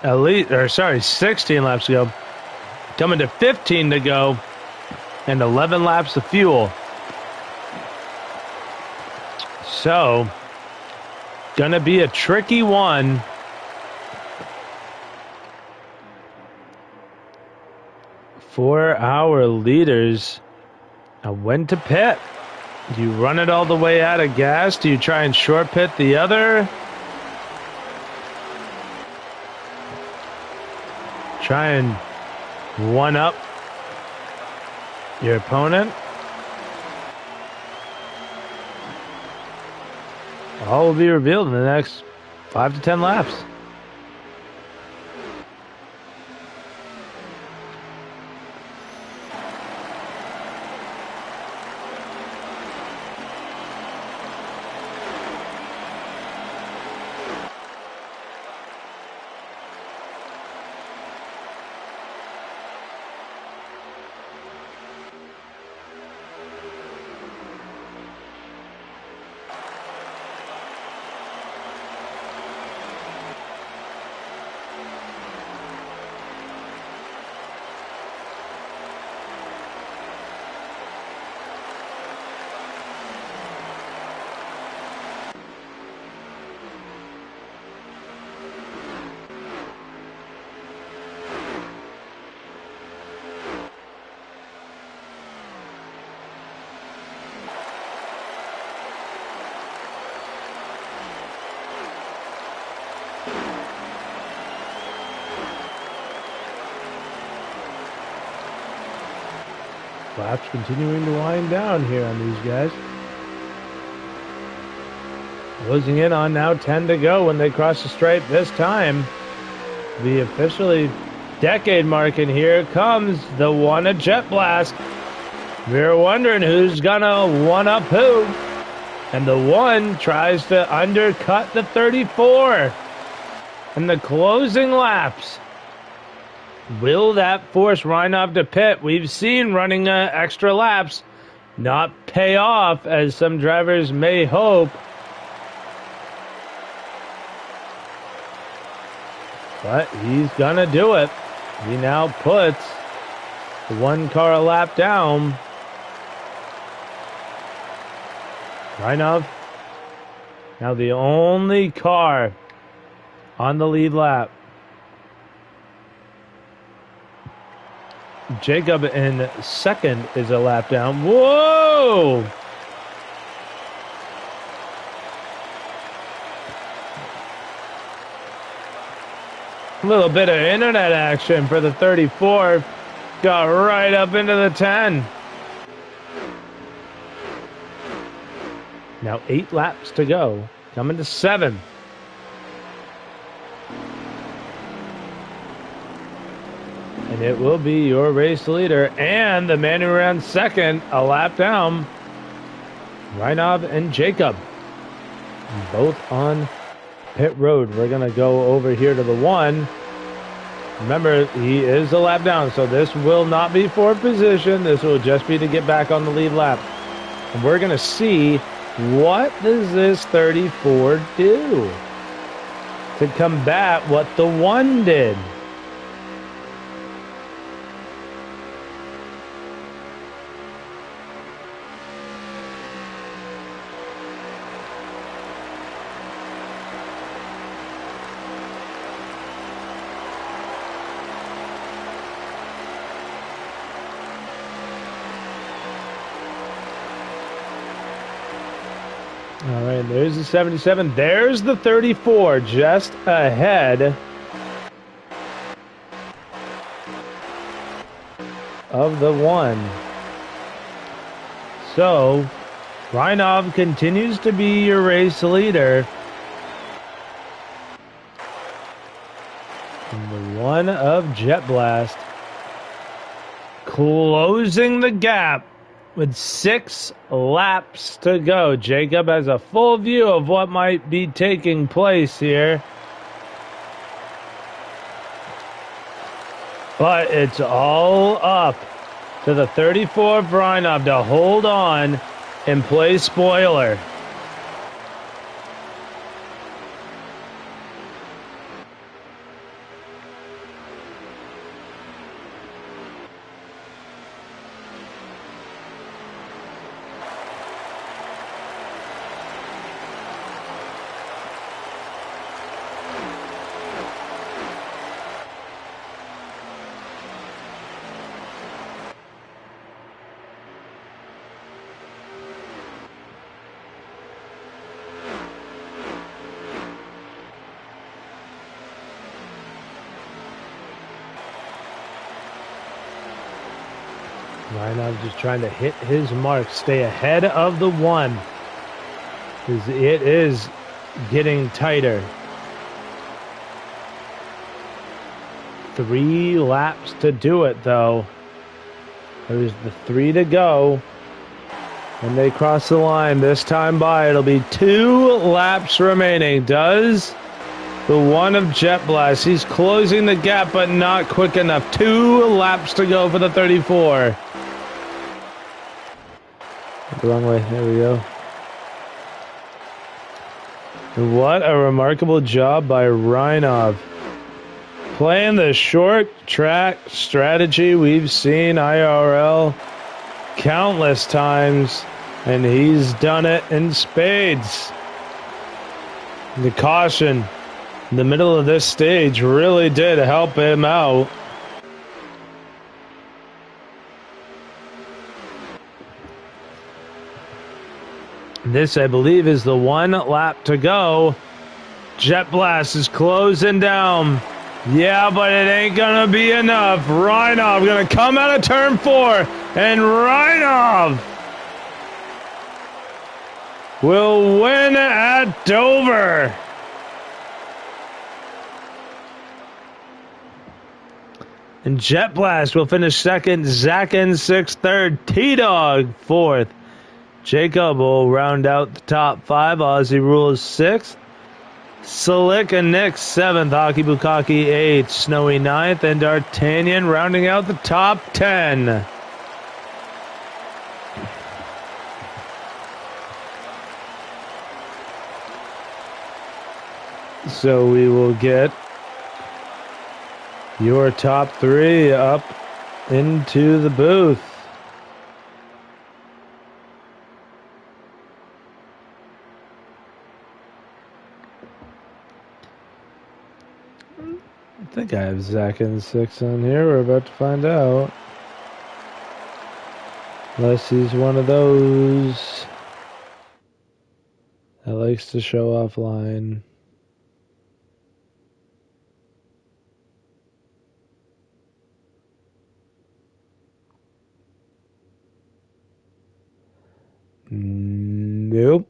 16 laps to go. Coming to 15 to go. And 11 laps of fuel. So gonna be a tricky one. For our leaders. Now when to pit. Do you run it all the way out of gas? Do you try and short pit the other? Try and one up your opponent? All will be revealed in the next 5 to 10 laps. Laps continuing to wind down here on these guys. Closing in on now 10 to go when they cross the stripe this time. The officially decade mark, and here comes the one at Jet Blast. We're wondering who's gonna one-up who. And the one tries to undercut the 34. And the closing laps. Will that force Reinov to pit? We've seen running extra laps not pay off as some drivers may hope. But he's gonna do it. He now puts the one car a lap down. Reinov now the only car on the lead lap. Jacob in second is a lap down. Whoa! A little bit of internet action for the 34. Got right up into the 10. Now 8 laps to go. Coming to 7. And it will be your race leader and the man who ran second, a lap down, Reinov and Jacob. Both on pit road. We're going to go over here to the one. Remember, he is a lap down, so this will not be for position. This will just be to get back on the lead lap. And we're going to see what does this 34 do to combat what the one did. All right, there's the 77. There's the 34 just ahead of the one. So, Reinov continues to be your race leader. And the one of Jet Blast closing the gap with 6 laps to go. Jacob has a full view of what might be taking place here. But it's all up to the 34 Reinov to hold on and play spoiler. Reinov just trying to hit his mark, stay ahead of the one. Because it is getting tighter. 3 laps to do it, though. There's the 3 to go. When they cross the line this time by, it'll be 2 laps remaining. Does the one of Jet Blast. He's closing the gap, but not quick enough. 2 laps to go for the 34. The wrong way. There we go. What a remarkable job by Reinov. Playing the short track strategy we've seen IRL countless times, and he's done it in spades. The caution in the middle of this stage really did help him out. This, I believe, is the 1 lap to go. Jet Blast is closing down. Yeah, but it ain't gonna be enough. Reinov gonna come out of turn 4, and Reinov will win at Dover. And Jet Blast will finish second, Zach in sixth, third, T-Dog fourth. Jacob will round out the top 5. Aussie Rules 6th. Slick and Nick 7th. Hockey Bukaki 8th. Snowy 9th. And D'Artagnan rounding out the top 10. So we will get your top 3 up into the booth. I think I have Zach in 6 on here. We're about to find out. Unless he's one of those that likes to show offline. Nope.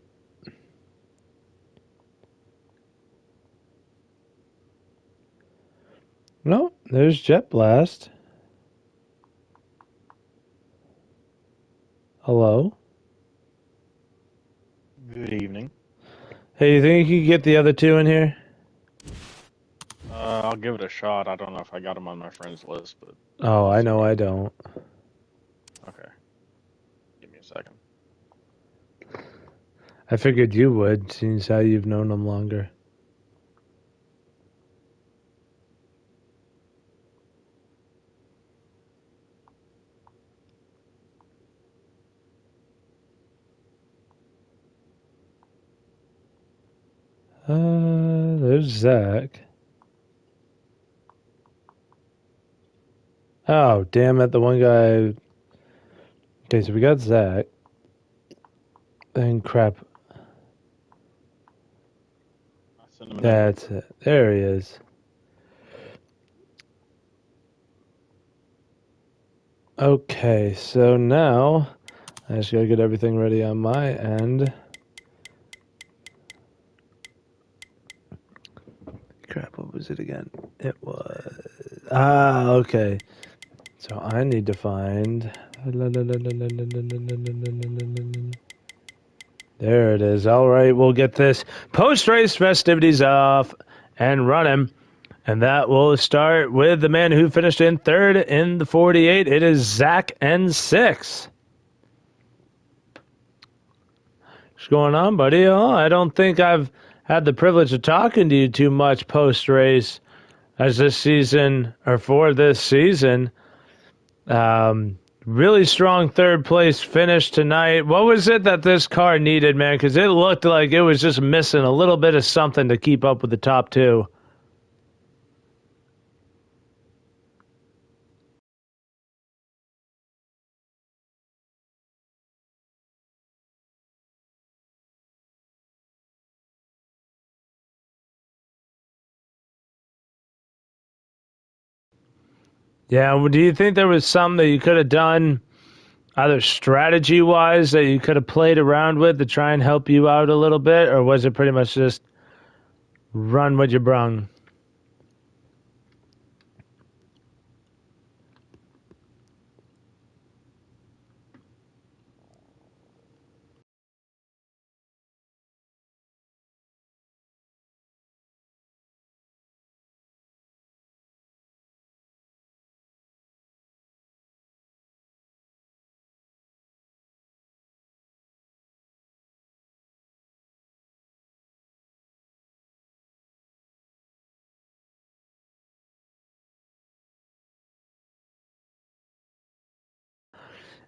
No, there's Jet Blast. Hello? Good evening. Hey, you think you could get the other 2 in here? I'll give it a shot. I don't know if I got them on my friends list, but... Oh, I know I don't. Okay. Give me a second. I figured you would, seeing as how you've known them longer. There's Zach. Oh, damn it, the one guy... Okay, so we got Zach. And crap. That's it. There he is. Okay, so now I just gotta get everything ready on my end. Crap, what was it again? It was... okay. So I need to find... There it is. All right, we'll get this post-race festivities off and running. And that will start with the man who finished in 3rd in the 48. It is Zach N6. What's going on, buddy? Oh, I don't think I've had the privilege of talking to you too much post-race as this season, or for this season. Really strong 3rd place finish tonight. What was it that this car needed, man? Because it looked like it was just missing a little bit of something to keep up with the top 2. Yeah, do you think there was something that you could have done either strategy wise that you could have played around with to try and help you out a little bit, or was it pretty much just run what you brung?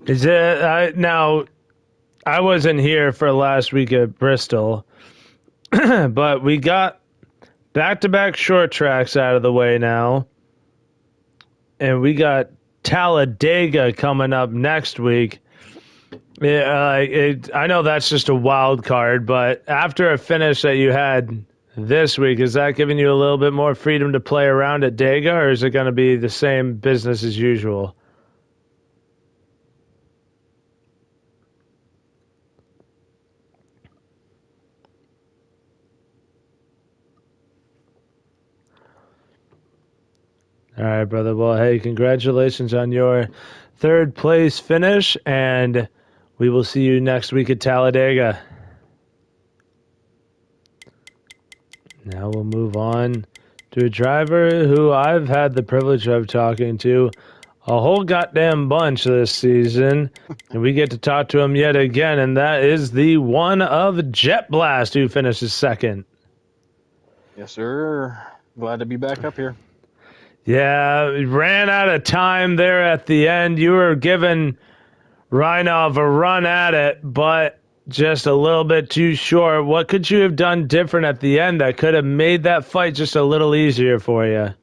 Is it now? I wasn't here for last week at Bristol, but we got back-to-back short tracks out of the way now, and we got Talladega coming up next week. Yeah, I know that's just a wild card, but after a finish that you had this week, is that giving you a little bit more freedom to play around at Dega, or is it going to be the same business as usual? All right, brother. Well, hey, congratulations on your third place finish, and we will see you next week at Talladega. Now we'll move on to a driver who I've had the privilege of talking to a whole goddamn bunch this season, and we get to talk to him yet again, and that is the one of Jet Blast, who finishes second. Yes, sir. Glad to be back up here. Yeah, ran out of time there at the end. You were giving Reinov a run at it, but just a little bit too short. What could you have done different at the end that could have made that fight just a little easier for you?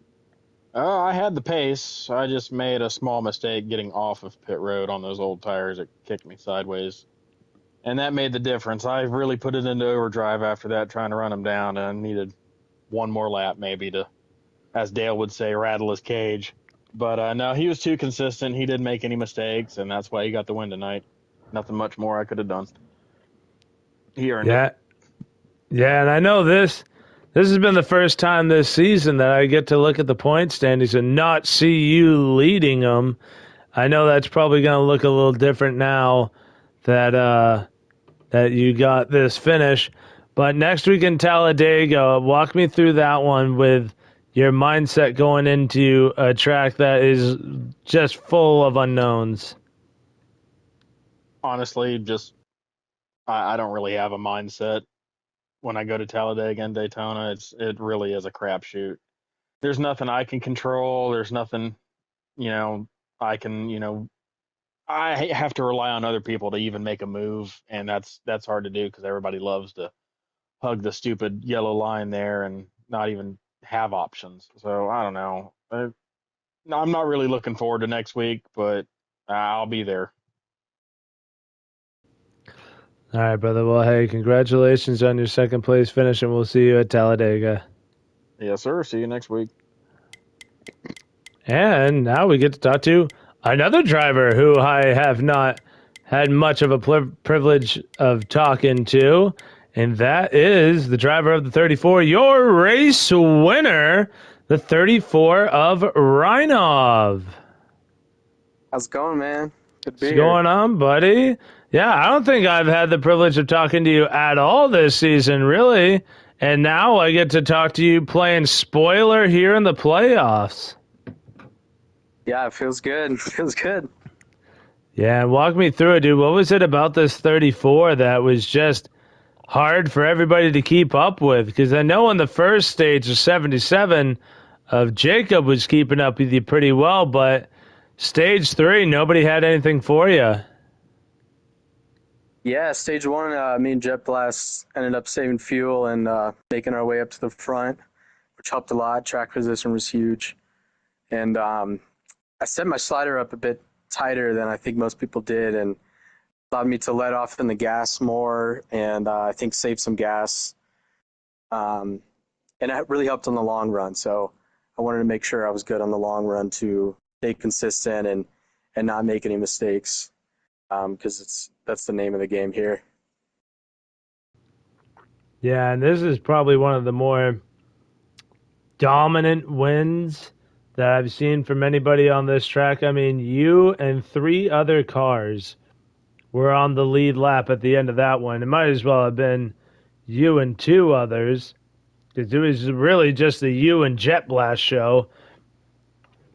I had the pace. I just made a small mistake getting off of pit road on those old tires. It kicked me sideways. And that made the difference. I really put it into overdrive after that, trying to run him down, and needed one more lap maybe to, as Dale would say, rattle his cage. But no, he was too consistent. He didn't make any mistakes, and that's why he got the win tonight. Nothing much more I could have done. He earned it. Yeah, yeah, and I know this has been the first time this season that I get to look at the point standings and not see you leading them. I know that's probably going to look a little different now that that you got this finish. But next week in Talladega, walk me through that one with your mindset going into a track that is just full of unknowns. Honestly, just I don't really have a mindset when I go to Talladega and Daytona. It really is a crapshoot. There's nothing I can control. There's nothing, you know, I can, I have to rely on other people to even make a move, and that's hard to do because everybody loves to hug the stupid yellow line there and not even have options. So I don't know. I'm not really looking forward to next week, but I'll be there. All right, brother. Well, hey, congratulations on your second place finish, and we'll see you at Talladega. Yes, sir. See you next week. And now we get to talk to another driver who I have not had much of a privilege of talking to, and that is the driver of the 34, your race winner, the 34 of Reinov. How's it going, man? Good to be What's here. going on, buddy? Yeah, I don't think I've had the privilege of talking to you at all this season, really. And now I get to talk to you playing spoiler here in the playoffs. Yeah, it feels good. It feels good. Yeah, walk me through it, dude. What was it about this 34 that was just hard for everybody to keep up with? Because I know in the first stage of 77 of Jacob was keeping up with you pretty well, but stage 3, nobody had anything for you. Yeah, stage one, me and Jet Blast ended up saving fuel and making our way up to the front, which helped a lot. Track position was huge. And I set my slider up a bit tighter than I think most people did and allowed me to let off in the gas more and I think save some gas. And it really helped on the long run. So I wanted to make sure I was good on the long run to stay consistent and not make any mistakes. because that's the name of the game here. Yeah, and this is probably one of the more dominant wins that I've seen from anybody on this track. I mean, you and three other cars were on the lead lap at the end of that one. It might as well have been you and two others because it was really just the you and Jet Blast show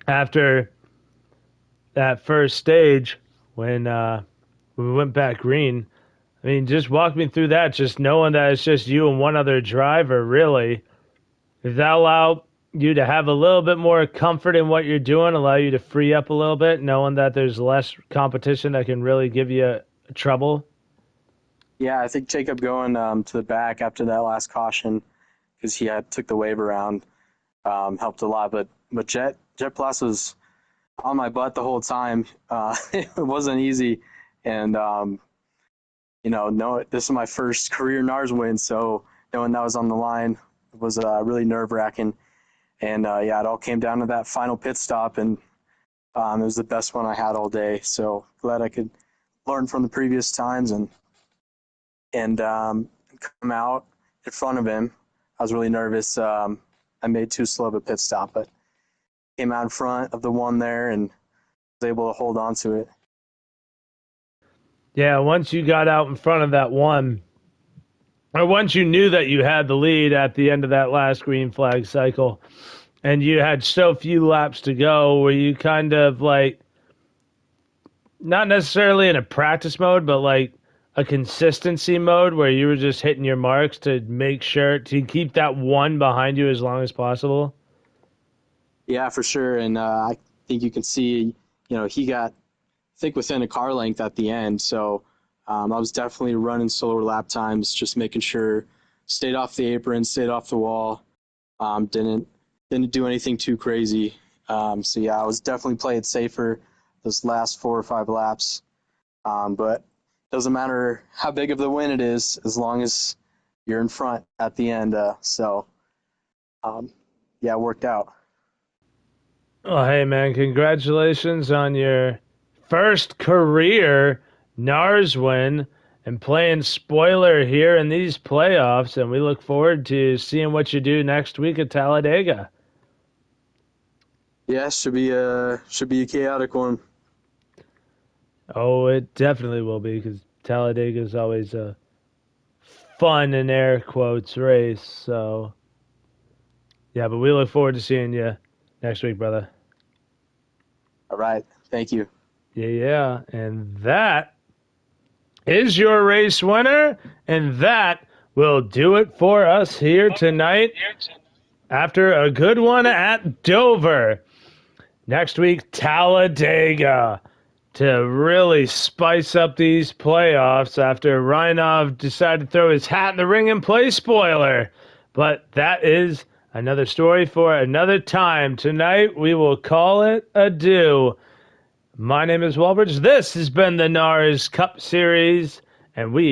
after that first stage when we went back green. I mean, just walk me through that, just knowing that it's just you and one other driver, really. Does that allow you to have a little bit more comfort in what you're doing, allow you to free up a little bit, knowing that there's less competition that can really give you trouble? Yeah, I think Jacob going to the back after that last caution because he took the wave around helped a lot. But Jet Plus was on my butt the whole time. It wasn't easy, and no, this is my first career NARS win, so knowing that was on the line was really nerve wracking. And yeah, it all came down to that final pit stop, and it was the best one I had all day. So glad I could learn from the previous times and come out in front of him. I was really nervous. I made too slow of a pit stop, but came out in front of the one there and was able to hold on to it. Yeah, once you got out in front of that one, or once you knew that you had the lead at the end of that last green flag cycle, and you had so few laps to go, were you kind of like, not necessarily in a practice mode, but like a consistency mode where you were just hitting your marks to make sure to keep that one behind you as long as possible? Yeah, for sure. And I think you can see, he got, I think, within a car length at the end. So I was definitely running slower lap times, just making sure stayed off the apron, stayed off the wall, didn't do anything too crazy. So yeah, I was definitely playing safer those last 4 or 5 laps. But doesn't matter how big of the win it is, as long as you're in front at the end. Yeah, it worked out. Oh, hey, man, congratulations on your first career NARS win and playing spoiler here in these playoffs. And we look forward to seeing what you do next week at Talladega. Yeah, should be a chaotic one. Oh, it definitely will be because Talladega is always a fun, in air quotes, race. So, yeah, but we look forward to seeing you next week, brother. All right, thank you. Yeah. And that is your race winner. And that will do it for us here tonight after a good one at Dover. Next week, Talladega to really spice up these playoffs after Reinov decided to throw his hat in the ring and play spoiler. But that is another story for another time. Tonight, we will call it adieu. My name is Walbridge. This has been the NARS Cup Series, and we